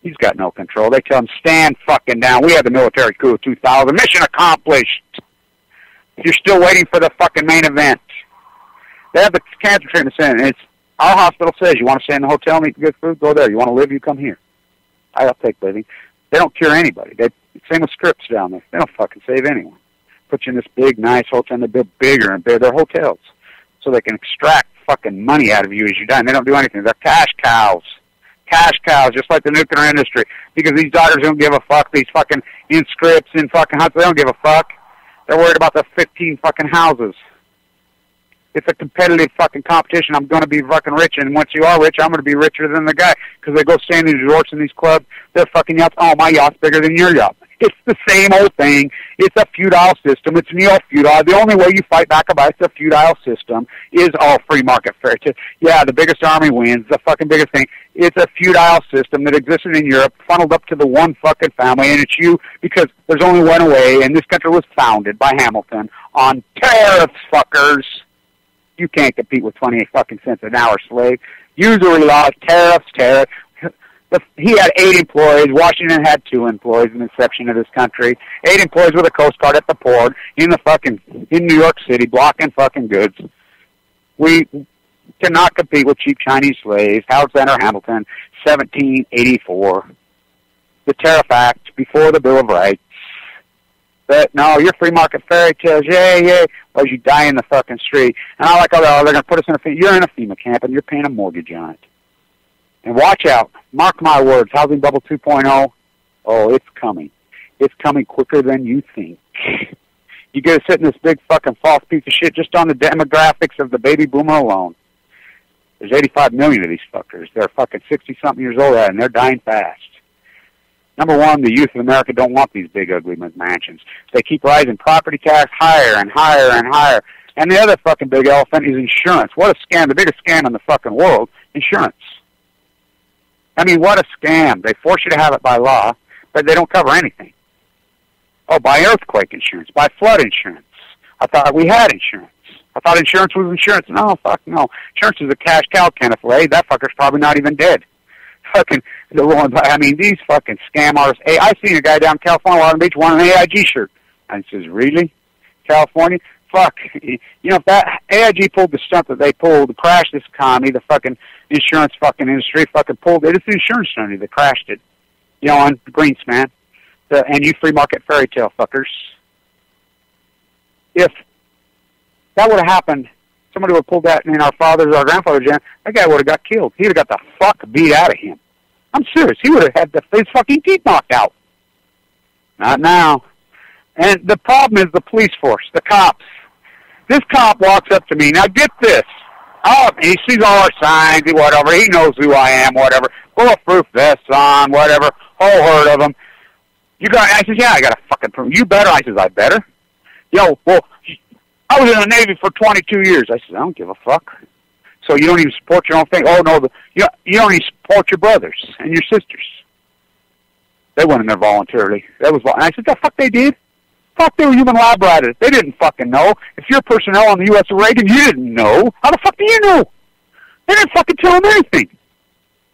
S2: He's got no control. They tell him, stand fucking down. We had the military coup of 2000. Mission accomplished. You're still waiting for the fucking main event. They have the cancer treatment center, and our hospital says, you want to stay in the hotel and eat good food? Go there. You want to live? You come here. I'll take living. They don't cure anybody. Same with scripts down there. They don't fucking save anyone. Put you in this big, nice hotel, and they build bigger and bigger. They're hotels. So they can extract fucking money out of you as you die, and they don't do anything. They're cash cows. Cash cows, just like the nuclear industry. Because these doctors don't give a fuck. These fucking in scripts, in fucking huts, they don't give a fuck. They're worried about the 15 fucking houses. It's a competitive fucking competition. I'm going to be fucking rich, and once you are rich, I'm going to be richer than the guy. Because they go stay in these resorts and these clubs. Their fucking yachts, oh, my yacht's bigger than your yacht. It's the same old thing. It's a feudal system. It's neo-feudal. The only way you fight back against a feudal system is all free market fair. Yeah, the biggest army wins, the fucking biggest thing. It's a feudal system that existed in Europe, funneled up to the one fucking family, and it's you, because there's only one way, and this country was founded by Hamilton on tariffs, fuckers. You can't compete with 28 fucking cents an hour, slave. Usury laws, tariffs. He had 8 employees. Washington had 2 employees, an exception to this country. 8 employees with a Coast Guard at the port in New York City, blocking fucking goods. We cannot compete with cheap Chinese slaves. Alexander Hamilton, 1784. The Tariff Act before the Bill of Rights. But no, your free market fairy tales, yay, as you die in the fucking street. And I like, they're going to put us in you're in a FEMA camp and you're paying a mortgage on it. And watch out. Mark my words. Housing bubble 2.0. Oh, it's coming. It's coming quicker than you think. You get to sit in this big fucking false piece of shit just on the demographics of the baby boomer alone. There's 85 million of these fuckers. They're fucking 60-something years old and they're dying fast. Number one, the youth of America don't want these big, ugly mansions. They keep rising property tax higher and higher and higher. And the other fucking big elephant is insurance. What a scam. The biggest scam in the fucking world, insurance. I mean, what a scam. They force you to have it by law, but they don't cover anything. Oh, by earthquake insurance, by flood insurance. I thought we had insurance. I thought insurance was insurance. No, fuck no. Insurance is a cash cow, Kenneth Lay. That fucker's probably not even dead. Fucking, I mean, these fucking scam artists. Hey, I seen a guy down in California, Long Beach, wearing an AIG shirt. And he says, really? California? Fuck. You know, if that AIG pulled the stunt that they pulled to crash this economy, the fucking insurance fucking industry fucking pulled it. It's the insurance company that crashed it. You know, on Greenspan. And you free market fairy tale fuckers. If that would have happened, somebody would have pulled that in our father's, our grandfather's gen, that guy would have got killed. He would have got the fuck beat out of him. I'm serious. He would have had his fucking teeth knocked out. Not now. And the problem is the police force, the cops. This cop walks up to me. Now get this. Oh, he sees all our signs, whatever. He knows who I am, whatever. Bulletproof vests on, whatever. Whole herd of them. I said, yeah, I got a fucking proof. You better? I says, I better. Yo, well, I was in the Navy for 22 years. I said, I don't give a fuck. So you don't even support your own thing? Oh, no, you don't even support your brothers and your sisters. They went in there voluntarily. And I said, the fuck they did? Fuck, they were human lab riders. They didn't fucking know. If you're personnel on the U.S. of Reagan, you didn't know. How the fuck do you know? They didn't fucking tell them anything.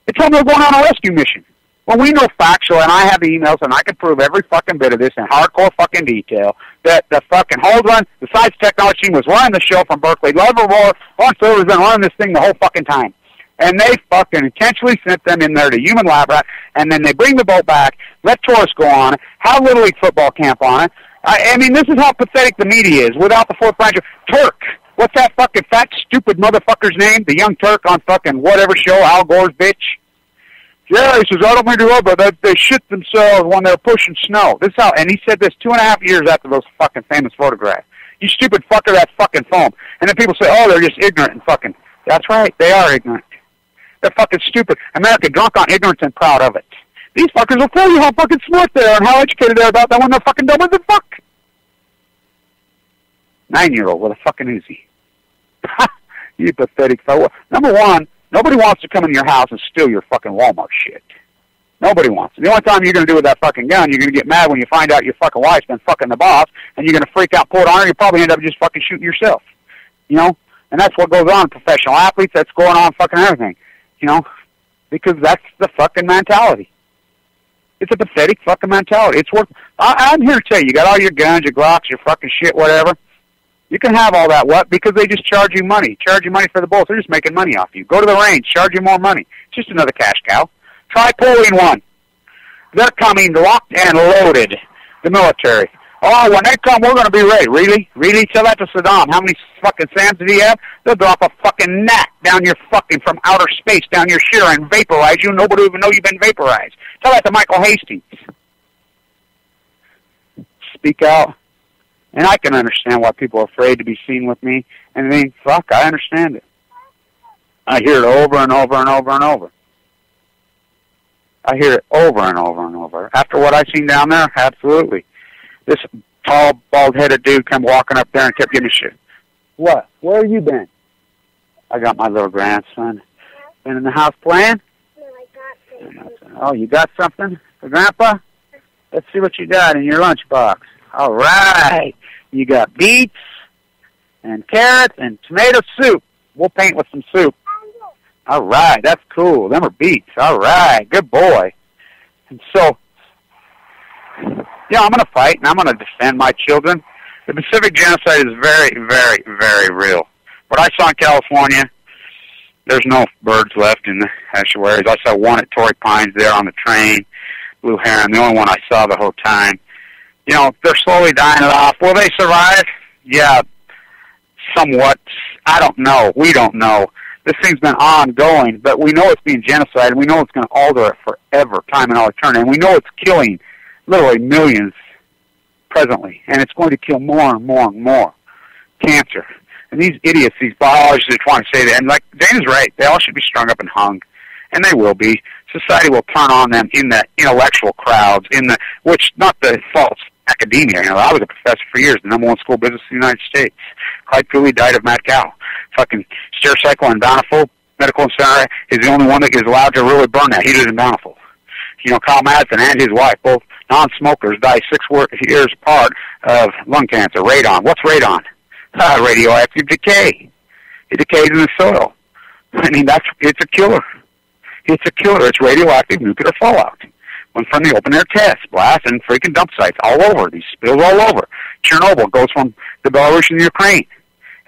S2: They told me they were going on a rescue mission. Well, we know factual, and I have emails, and I can prove every fucking bit of this in hardcore fucking detail, that the fucking the science technology team was running the show from Berkeley. Livermore, Lawrence has been running this thing the whole fucking time. And they fucking intentionally sent them in there to human lab rat, and then they bring the boat back, let tourists go on it, have Little League football camp on it. I mean, this is how pathetic the media is, without the fourth branch of Turk. What's that fucking fat, stupid motherfucker's name? The young Turk on fucking whatever show, Al Gore's bitch. Yeah, he says, I don't mean to rub, but they shit themselves when they're pushing snow. This is how, and he said this 2.5 years after those fucking famous photographs. You stupid fucker, that's fucking foam. And then people say, oh, they're just ignorant and fucking. That's right, they are ignorant. They're fucking stupid. America drunk on ignorance and proud of it. These fuckers will tell you how fucking smart they are and how educated they are about that when they're fucking dumb as the fuck. 9-year-old with a fucking Uzi. You pathetic fellow. Number one, nobody wants to come in your house and steal your fucking Walmart shit. Nobody wants it. The only time you're going to do with that fucking gun, you're going to get mad when you find out your fucking wife's been fucking the boss, and you're going to freak out, pull it on her, you probably end up just fucking shooting yourself. You know? And that's what goes on in professional athletes. That's going on fucking everything. You know? Because that's the fucking mentality. It's a pathetic fucking mentality. It's worth... I'm here to tell you, you got all your guns, your Glocks, your fucking shit, whatever. You can have all that, what? Because they just charge you money. Charge you money for the bullets. They're just making money off you. Go to the range. Charge you more money. It's just another cash cow. Try pulling one. They're coming locked and loaded, the military. Oh, when they come, we're going to be ready. Really? Really? Tell that to Saddam. How many fucking SAMs did he have? They'll drop a fucking gnat down your fucking, from outer space, down your shear and vaporize you. Nobody will even know you've been vaporized. Tell that to Michael Hastings. Speak out. And I can understand why people are afraid to be seen with me. And I mean, fuck, I understand it. I hear it over and over and over and over. I hear it over and over and over. After what I've seen down there, absolutely. This tall, bald-headed dude come walking up there and kept giving me shit. What? Where have you been? I got my little grandson. Been in the house playing?
S4: No, I got something.
S2: Oh, you got something for Grandpa? Let's see what you got in your lunchbox. All right. You got beets and carrots and tomato soup. We'll paint with some soup. All right, that's cool. Them are beats. All right, good boy. And so, yeah, I'm going to fight, and I'm going to defend my children. The Pacific genocide is very, very, very real. What I saw in California, there's no birds left in the estuaries. I saw one at Torrey Pines there on the train, blue heron, the only one I saw the whole time. You know, they're slowly dying it off. Will they survive? Yeah, somewhat. I don't know. We don't know. This thing's been ongoing, but we know it's being genocide, and we know it's going to alter it forever, time and all eternity. And we know it's killing literally millions presently, and it's going to kill more and more and more. Cancer. And these idiots, these biologists that want to say that, and like Dana's right, they all should be strung up and hung, and they will be. Society will turn on them in the intellectual crowds, which, not the false academia. You know, I was a professor for years, the #1 school business in the United States. Clyde Cooley died of mad cow. Fucking Stericycle and Bountiful Medical Center is the only one that is allowed to really burn that. He did in Bountiful. You know, Kyle Madsen and his wife, both non-smokers, died 6 years apart of lung cancer. Radon. What's radon? Radioactive decay. It decays in the soil. I mean, it's a killer. It's a killer. It's radioactive nuclear fallout. Went from the open-air test blast and freaking dump sites all over. These spills all over. Chernobyl goes from the Belarus and Ukraine.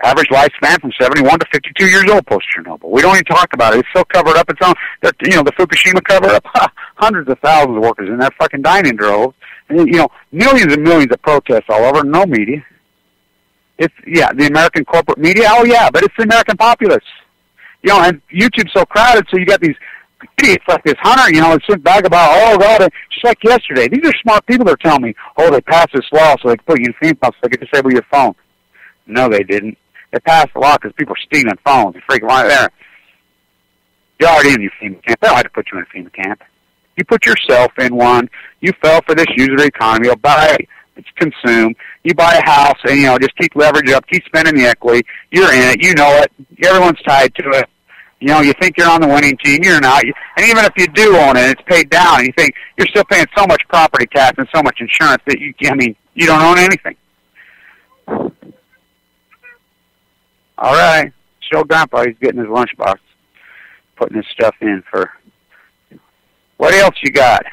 S2: Average lifespan from 71 to 52 years old post-Chernobyl. We don't even talk about it. It's so covered up. It's on, you know, the Fukushima cover-up. Hundreds of thousands of workers in there fucking dying in droves. And, you know, millions and millions of protests all over. No media. It's, yeah, the American corporate media. Oh, yeah, but it's the American populace. You know, and YouTube's so crowded, so you got these idiots like this Hunter, you know, and sit back about, oh, God, just like yesterday. These are smart people that are telling me, oh, they passed this law so they can put you in FEMA so they can disable your phone. No, they didn't. They passed the law because people are stealing phones. You're freaking right there. You're already in your FEMA camp. They don't have to put you in a FEMA camp. You put yourself in one. You fell for this user economy. You'll buy it. It's consume. You buy a house and, you know, just keep leverage up, keep spending the equity. You're in it. You know it. Everyone's tied to it. You know, you think you're on the winning team. You're not. And even if you do own it, it's paid down. And you think you're still paying so much property tax and so much insurance that you don't own anything. All right. Show Grandpa he's getting his lunchbox, putting his stuff in for. What else you got?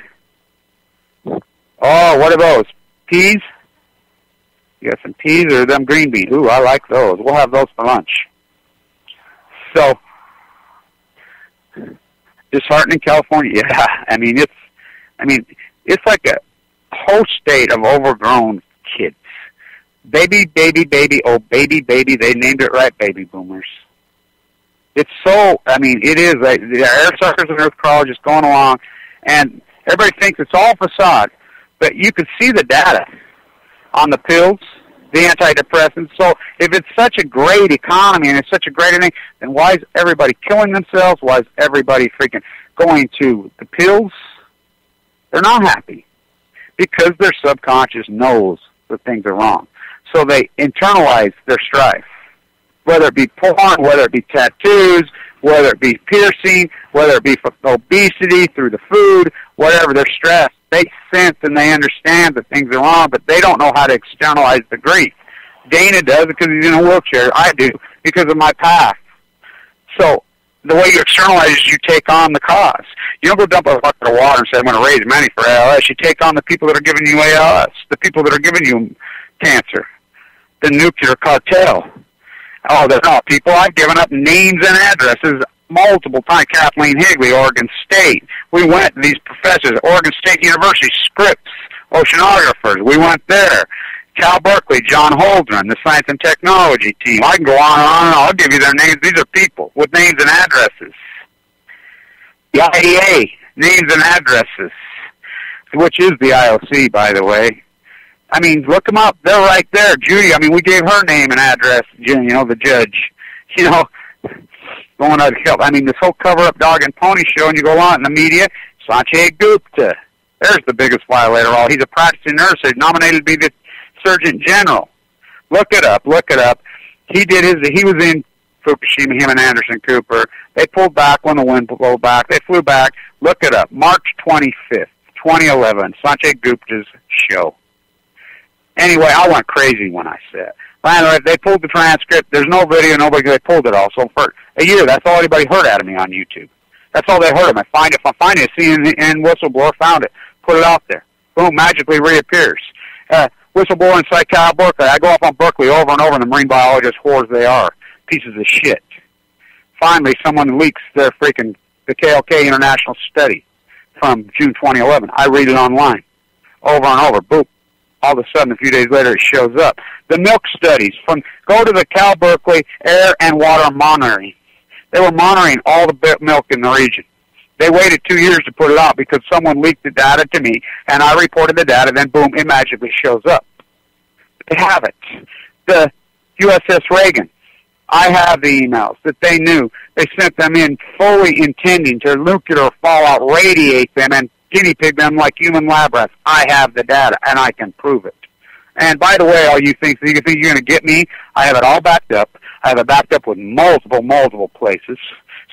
S2: Oh, what are those? Peas? You got some peas or them green beans? Ooh, I like those. We'll have those for lunch. So, disheartening California. Yeah, I mean it's like a whole state of overgrown kids. Baby, oh baby, they named it right, baby boomers. It's so, it is, like, the air suckers and earth crawlers just going along, and everybody thinks it's all facade, but you can see the data on the pills, the antidepressants. So if it's such a great economy and it's such a great thing, then why is everybody killing themselves? Why is everybody freaking going to the pills? They're not happy because their subconscious knows that things are wrong. So they internalize their strife, whether it be porn, whether it be tattoos, whether it be piercing, whether it be obesity through the food, whatever, they're stressed. They sense and they understand that things are wrong, but they don't know how to externalize the grief. Dana does because he's in a wheelchair. I do because of my past. So the way you externalize is you take on the cause. You don't go dump a bucket of water and say, I'm going to raise money for ALS. You take on the people that are giving you ALS, the people that are giving you cancer, the nuclear cartel. Oh, they're not people. I've given up names and addresses multiple times. Kathleen Higley, Oregon State. We went to these professors, Oregon State University, Scripps, oceanographers. We went there. Cal Berkeley, John Holdren, the Science and Technology team. I can go on and on and on. I'll give you their names. These are people with names and addresses. The IEA, names and addresses, which is the IOC, by the way. Look them up. They're right there. Judy, we gave her name and address, the judge. Going out to help. This whole cover-up dog and pony show, and you go on in the media, Sanjay Gupta. There's the biggest violator of all. He's a practicing nurse. He's nominated to be the Surgeon General. Look it up. He was in Fukushima, him and Anderson Cooper. They pulled back when the wind blew back. They flew back. Look it up. March 25th, 2011, Sanjay Gupta's show. Anyway, I went crazy when I said, Finally, they pulled the transcript. There's no video, they pulled it all. So for a year, that's all anybody heard out of me on YouTube. That's all they heard of me. If I find it, CNN whistleblower found it, put it out there. Boom, magically reappears. Whistleblower inside Cal Berkeley. I go up on Berkeley over and over, and the marine biologist whores they are. Pieces of shit. Finally, someone leaks the KLK International Study from June 2011. I read it online. Over and over. Boom. All of a sudden, a few days later, it shows up. The milk studies. Go to the Cal Berkeley Air and Water Monitoring. They were monitoring all the milk in the region. They waited 2 years to put it out because someone leaked the data to me, and I reported the data, then boom, it magically shows up. They have it. The USS Reagan. I have the emails that they knew. They sent them in fully intending to nuclear fallout radiate them and guinea pig them like human lab rats. I have the data, and I can prove it. And by the way, all you think you're going to get me, I have it all backed up. I have it backed up with multiple places.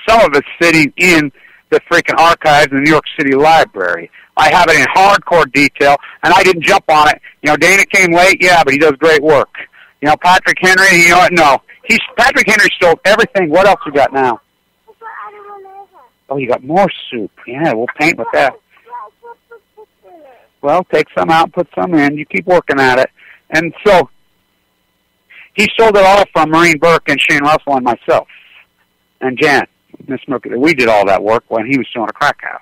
S2: Some of it's sitting in the freaking archives in the New York City Library. I have it in hardcore detail, and I didn't jump on it. Dana came late, yeah, but he does great work. Patrick Henry, no. Patrick Henry stole everything. What else we got now? Oh, you got more soup. Yeah, we'll paint with that. Well, take some out, put some in. You keep working at it. And so he sold it all from Maureen Burke and Shane Russell and myself and Jan. Miss Mookie. We did all that work when he was still in a crack house.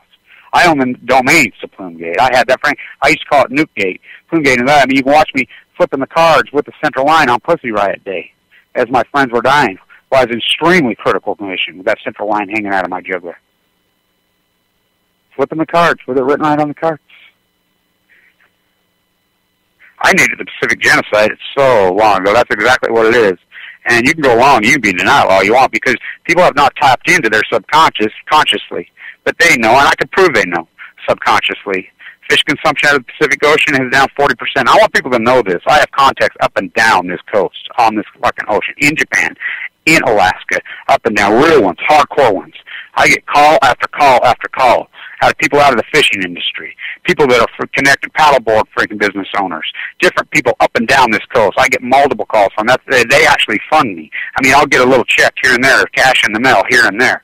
S2: I own the domains to Plumegate. I had that frame. I used to call it Nukegate. Plumegate and that. I mean, you can watch me flipping the cards with the Central Line on Pussy Riot Day as my friends were dying. Well, I was in extremely critical condition with that Central Line hanging out of my jugular. Flipping the cards with it written right on the cards. I named it the Pacific Genocide. It's so long ago. That's exactly what it is. And you can go along, you can be in denial all you want because people have not tapped into their subconscious consciously. But they know, and I can prove they know subconsciously. Fish consumption out of the Pacific Ocean is down 40%. I want people to know this. I have contacts up and down this coast, on this fucking ocean, in Japan, in Alaska, up and down, real ones, hardcore ones. I get call after call after call out of people out of the fishing industry, people that are connected paddleboard freaking business owners, different people up and down this coast. I get multiple calls from that. They actually fund me. I mean, I'll get a little check here and there, cash in the mail here and there.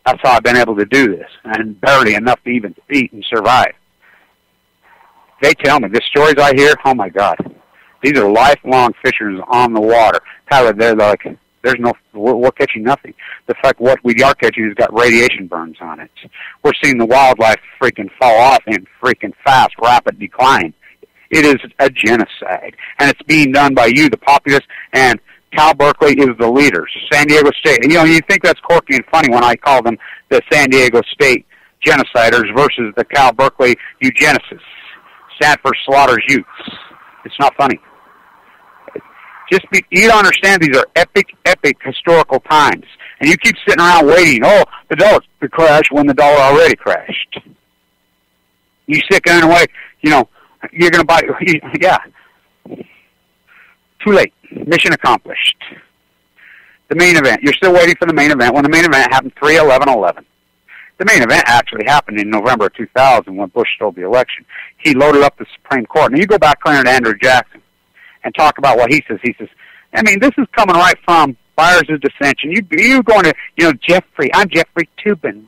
S2: That's how I've been able to do this, and barely enough to even eat and survive. They tell me, the stories I hear, oh my God, these are lifelong fishers on the water. Tyler, they're like, we're catching nothing. The fact what we are catching has got radiation burns on it. We're seeing the wildlife freaking fall off in freaking fast, rapid decline. It is a genocide, and it's being done by you, the populace, and Cal Berkeley is the leaders. San Diego State. You think that's quirky and funny when I call them the San Diego State genociders versus the Cal Berkeley eugenicists. Stanford slaughters youths. It's not funny. You don't understand these are epic historical times. And you keep sitting around waiting, the dollar could crash when the dollar already crashed. You sit there and wait, you're going to buy, yeah. Too late. Mission accomplished. The main event. You're still waiting for the main event when the main event happened 3/11/11. The main event actually happened in November of 2000 when Bush stole the election. He loaded up the Supreme Court. Now, you go back to Andrew Jackson and talk about what he says. He says, I mean, this is coming right from Fires of Dissension. You going to, Jeffrey. I'm Jeffrey Toobin.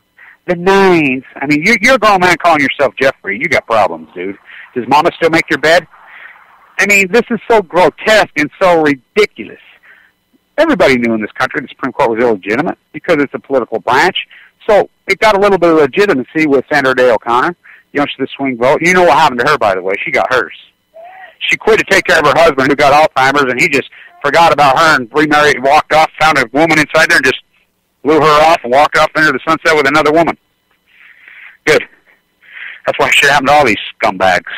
S2: The Nines. I mean, you're a grown man calling yourself Jeffrey. You got problems, dude. Does Mama still make your bed? I mean, this is so grotesque and so ridiculous. Everybody knew in this country the Supreme Court was illegitimate because it's a political branch. So it got a little bit of legitimacy with Sandra Day O'Connor. She's the swing vote. You know what happened to her, by the way. She got hers. She quit to take care of her husband who got Alzheimer's, and he just forgot about her and remarried, walked off, found a woman inside there and just blew her off and walked off into the sunset with another woman. Good. That's why shit happened to all these scumbags.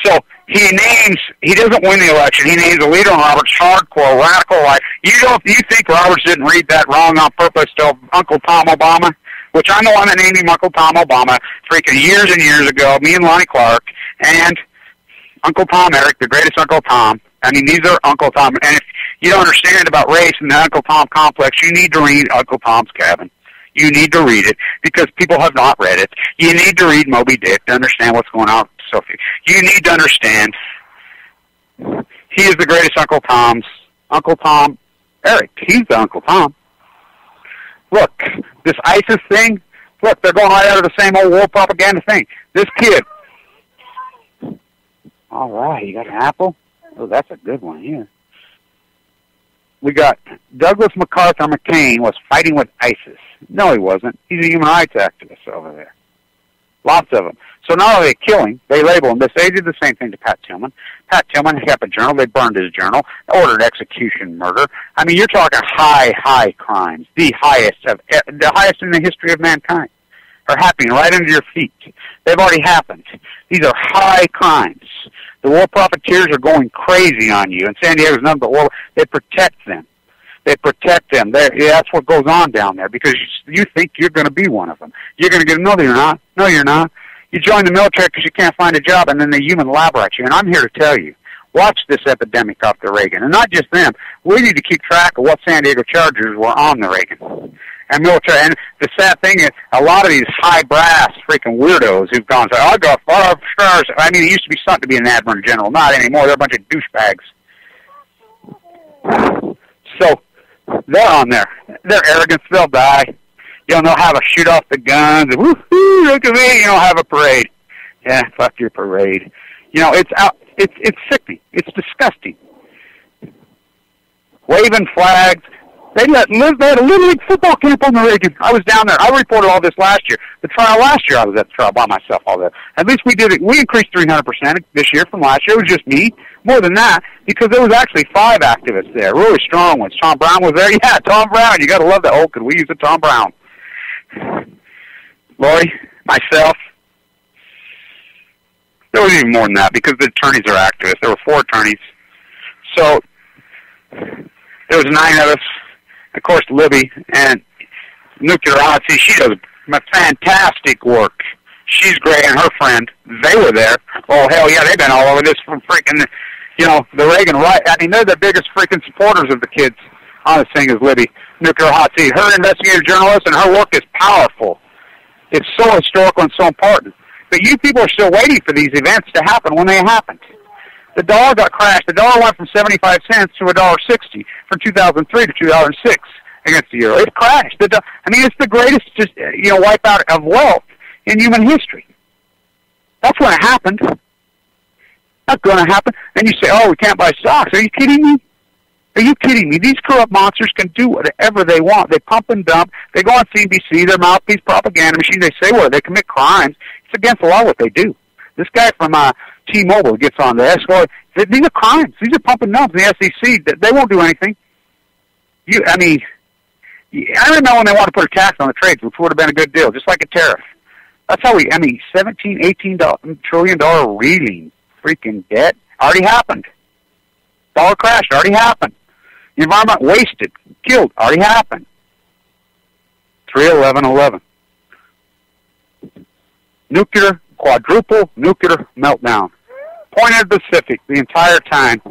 S2: So he doesn't win the election. He names a leader on Robert's hardcore, radical life. You think Roberts didn't read that wrong on purpose to Uncle Tom Obama? Which I'm the one that named him Uncle Tom Obama freaking years and years ago, me and Lonnie Clark, and Uncle Tom Eric, the greatest Uncle Tom. I mean, these are Uncle Tom. And if you don't understand about race and the Uncle Tom complex, you need to read Uncle Tom's Cabin. You need to read it because people have not read it. You need to read Moby Dick to understand what's going on with Sophie. You need to understand He is the greatest Uncle Tom's. Uncle Tom, Eric, he's the Uncle Tom. Look, this ISIS thing, look, they're going right out of the same old war propaganda thing. This kid. All right, you got an apple? Oh, that's a good one here. We got Douglas MacArthur McCain was fighting with ISIS. No, he wasn't. He's a human rights activist over there. Lots of them. So not only they kill him, they label him. They did the same thing to Pat Tillman. Pat Tillman kept a journal. They burned his journal. They ordered execution, murder. I mean, you're talking high crimes. The highest in the history of mankind are happening right under your feet. They've already happened. These are high crimes. The war profiteers are going crazy on you. And San Diego's nothing but war. They protect them. They protect them. That's what goes on down there because you think you're going to be one of them. You're going to get, no, you're not. No, you're not. You join the military because you can't find a job, and then they human lab at you. And I'm here to tell you, watch this epidemic off the Reagan. And not just them. We need to keep track of what San Diego Chargers were on the Reagan. And military. And the sad thing is, a lot of these high brass freaking weirdos who've gone, say, I got 5 stars. I mean, it used to be something to be an admiral general. Not anymore. They're a bunch of douchebags. So, they're on there. Their arrogance, they'll die. You know, they'll have a shoot off the guns. And, woo-hoo, look at me. You know, have a parade. Yeah, fuck your parade. You know, it's sickening. It's disgusting. Waving flags. They had a Little League football camp on the Reagan. I was down there. I reported all this last year. The trial last year, I was at the trial by myself, all that. At least we did it. We increased 300% this year from last year. It was just me. More than that, because there was actually 5 activists there, really strong ones. Tom Brown was there. Yeah, Tom Brown. You got to love that. Oh, could we use a Tom Brown? Lori, myself. There was even more than that because the attorneys are activists. There were 4 attorneys. So there was 9 of us. Of course, Libby and Nuclear Odyssey, she does fantastic work. She's great, and her friend, they were there. Oh, hell yeah, they've been all over this from freaking, you know, the Reagan right. I mean, they're the biggest freaking supporters of the kids on this thing is Libby, Nuclear Hot Seat. Her investigative journalist, and her work is powerful. It's so historical and so important. But you people are still waiting for these events to happen when they happened. The dollar got crashed. The dollar went from 75 cents to $1.60 from 2003 to 2006 against the euro. It crashed. I mean, it's the greatest, wipeout of wealth in human history. That's when it happened. That's going to happen. Then you say, oh, we can't buy stocks. Are you kidding me? Are you kidding me? These corrupt monsters can do whatever they want. They pump and dump. They go on CNBC, their mouthpiece propaganda machine. They say what? They commit crimes. It's against the law what they do. This guy from T-Mobile gets on the escort. These are crimes. These are pump and dumps. The SEC, they won't do anything. I remember when they wanted to put a tax on the trades, which would have been a good deal, just like a tariff. That's how $17, $18 trillion reeling freaking debt already happened. Dollar crash already happened. The environment wasted, killed, already happened. 3/11/11. Quadruple nuclear meltdown. Point at the Pacific the entire time.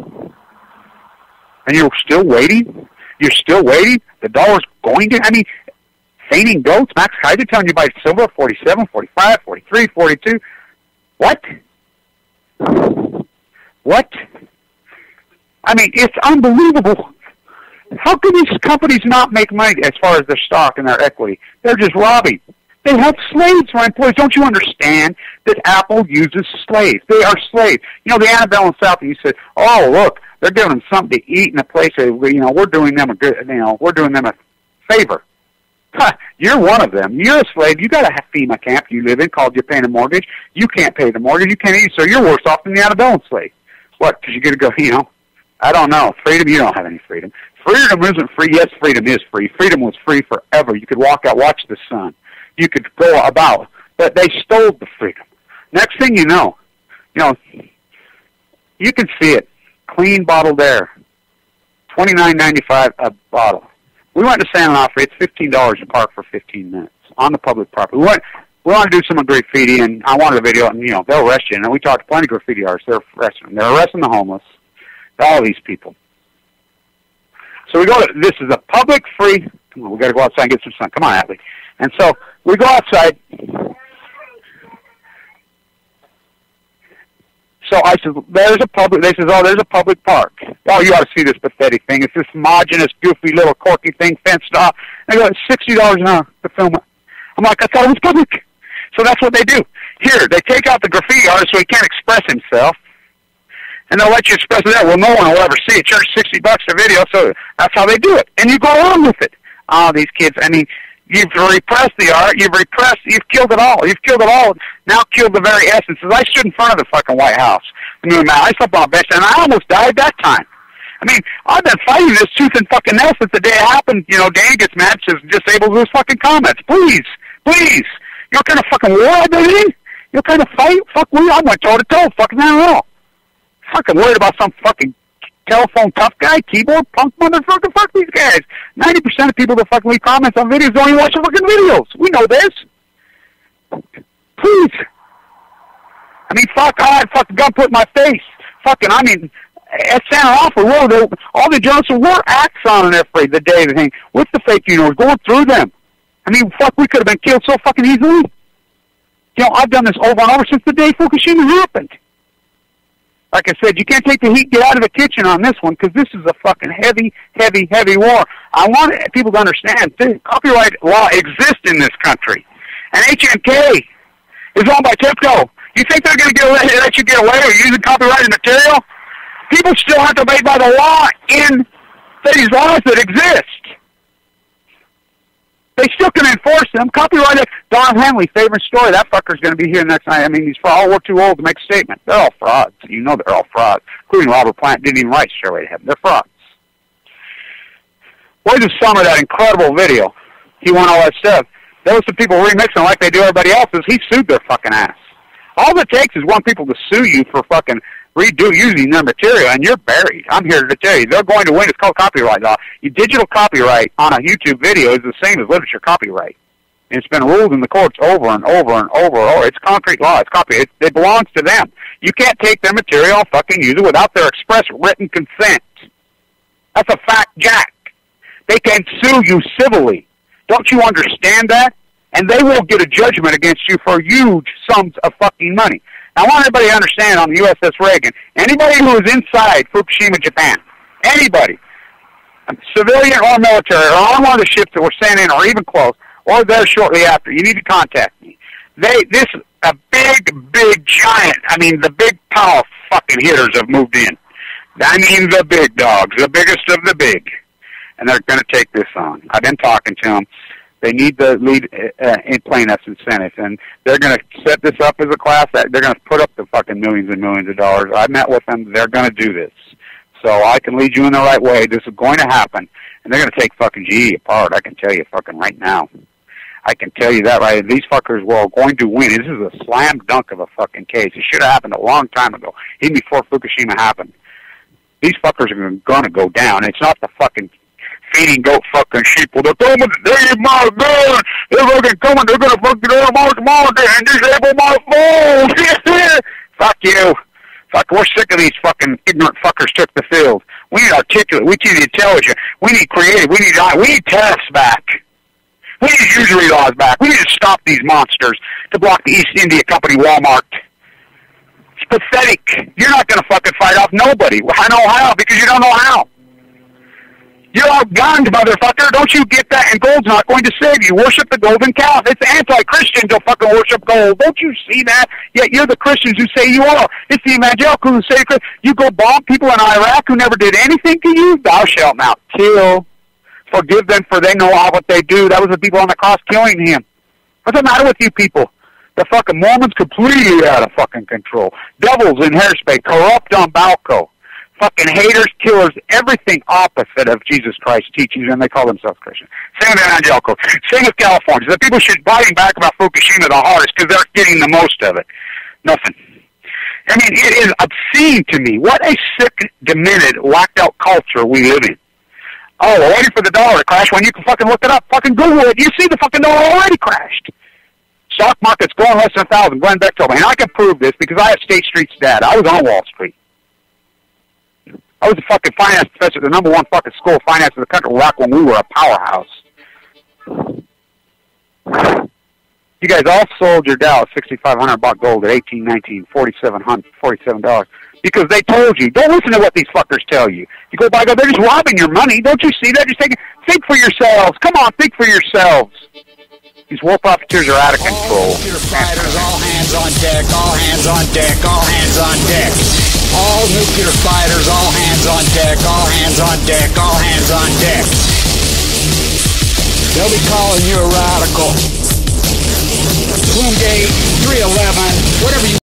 S2: And you're still waiting? You're still waiting? The dollar's going to, fainting goats, Max Kaiser telling you by silver, 47, 45, 43, 42. What? What? It's unbelievable. How can these companies not make money as far as their stock and their equity? They're just robbing. They have slaves for employees. Don't you understand that Apple uses slaves? They are slaves. You know, the antebellum South, and you said, oh, look, they're giving them something to eat in a place that, we're doing them a good, we're doing them a favor. You're one of them. You're a slave. You got a FEMA camp you live in called you're paying a mortgage. You can't pay the mortgage. You can't eat, so you're worse off than the antebellum slave. What? Because you got to go, I don't know. Freedom, you don't have any freedom. Freedom isn't free. Yes, freedom is free. Freedom was free forever. You could walk out, watch the sun. You could go about. But they stole the freedom. Next thing you know, you can see it. Clean bottled air. $29.95 a bottle. We went to San Onofre. It's $15 to park for 15 minutes on the public property. We want to do some graffiti, and I wanted a video, and, they'll arrest you. And we talked to plenty of graffiti artists. They're arresting them. They're arresting the homeless. All these people. So we go to, this is a public free, come on, we got to go outside and get some sun. Come on, Atlee. And so we go outside. So I said, there's a public, they says, oh, there's a public park. Oh, you ought to see this pathetic thing. It's this homogenous, goofy little quirky thing fenced off. They go, it's $60 an hour to film it. I'm like, I thought it was public. So that's what they do. Here, they take out the graffiti artist so he can't express himself. And they'll let you express it there. Well, no one will ever see it. Charge $60 a video, so that's how they do it. And you go along with it. Oh, these kids, I mean, you've repressed the art. You've killed it all. You've killed it all. Now killed the very essence. I stood in front of the fucking White House. I slept on a bench, and I almost died that time. I mean, I've been fighting this tooth and fucking nail since the day it happened. You know, Dan gets mad, just disables his fucking comments. Please. You know what kind of fucking war I've been in? You know what kind of fight? Fuck me, I went toe-to-toe. Fucking not at all. Fucking worried about some fucking telephone tough guy, keyboard punk motherfucker. Fuck these guys. 90% of people that fucking leave comments on videos don't even watch the fucking videos. We know this. Please. I mean, fuck, I had fucking gun put in my face. Fucking, I mean, at Santa Alpha Road, all the journalists were Axon and everything the day the thing with the fake unions going through them. I mean, fuck, we could have been killed so fucking easily. You know, I've done this over and over since the day Fukushima happened. Like I said, you can't take the heat, get out of the kitchen on this one, because this is a fucking heavy, heavy, heavy war. I want people to understand, copyright law exists in this country. And HMK is owned by TIPCO. You think they're going to let you get away with using copyrighted material? People still have to obey by the law in these laws that exist. They still can enforce them. Copyrighted. Don Henley, favorite story. That fucker's going to be here next night. I mean, he's all we're too old to make a statement. They're all frauds. You know they're all frauds. Including Robert Plant didn't even write Stairway to Heaven. They're frauds. Where's the sum of that incredible video? He won all that stuff. There was some people remixing like they do everybody else's. He sued their fucking ass. All it takes is one people to sue you for fucking using their material, and you're buried. I'm here to tell you, they're going to win. It's called copyright law. Digital copyright on a YouTube video is the same as literature copyright. And it's been ruled in the courts over and over and over. It's concrete law. It's copyright. It belongs to them. You can't take their material and fucking use it without their express written consent. That's a fact, Jack. They can sue you civilly. Don't you understand that? And they will get a judgment against you for huge sums of fucking money. Now, I want everybody to understand on the USS Reagan, anybody who is inside Fukushima, Japan, anybody, civilian or military, or on one of the ships that were sent in or even close, or there shortly after, you need to contact me. This a big giant, I mean, the big power fucking hitters have moved in. I mean, the big dogs, the biggest of the big. And they're going to take this on. I've been talking to them. They need the lead in plaintiffs incentive, and they're going to set this up as a class. They're going to put up the fucking millions and millions of dollars. I met with them. They're going to do this. So I can lead you in the right way. This is going to happen, and they're going to take fucking GE apart. I can tell you fucking right now. I can tell you that right. These fuckers were going to win. This is a slam dunk of a fucking case. It should have happened a long time ago, even before Fukushima happened. These fuckers are going to go down. It's not the fucking feeding goat fucking sheep. Well, they're coming, they're my gun. They're fucking coming, they're gonna fucking monitor and disable my phone. Fuck you. Fuck, we're sick of these fucking ignorant fuckers took the field. We need articulate, we need intelligent, we need creative, we need tariffs back. We need usury laws back. We need to stop these monsters to block the East India Company Walmart. It's pathetic. You're not gonna fucking fight off nobody. I know how, because you don't know how. You're outgunned, motherfucker. Don't you get that? And gold's not going to save you. Worship the golden calf. It's anti-Christian to fucking worship gold. Don't you see that? Yet you're the Christians who say you are. It's the evangelicals who say you go bomb people in Iraq who never did anything to you. Thou shalt not kill. Forgive them, for they know all what they do. That was the people on the cross killing him. What's the matter with you people? The fucking Mormons completely out of fucking control. Devils in hairspray, corrupt on Balco. Fucking haters, killers, everything opposite of Jesus Christ's teachings, and they call themselves Christian. Same with evangelicals. Same with California. The people should fighting back about Fukushima the hardest because they're getting the most of it. Nothing. I mean, it is obscene to me. What a sick, demented, whacked-out culture we live in. Oh, we're waiting for the dollar to crash when you can fucking look it up. Fucking Google it. You see the fucking dollar already crashed. Stock market's going less than 1,000. Glenn Beck told me. And I can prove this because I have State Street's data. I was on Wall Street. I was a fucking finance professor at the #1 fucking school of finance in the country back when we were a powerhouse. You guys all sold your Dow at 6,500, bought gold at 18, 19, 47 $47 because they told you. Don't listen to what these fuckers tell you. You go by, they're just robbing your money. Don't you see that? Just think for yourselves. Come on, think for yourselves. These war profiteers are out of control.
S3: All nuclear fighters, all hands on deck, all hands on deck, all hands on deck. All nuclear fighters, all hands on deck, all hands on deck, all hands on deck. They'll be calling you a radical. Swoongate, 311, whatever you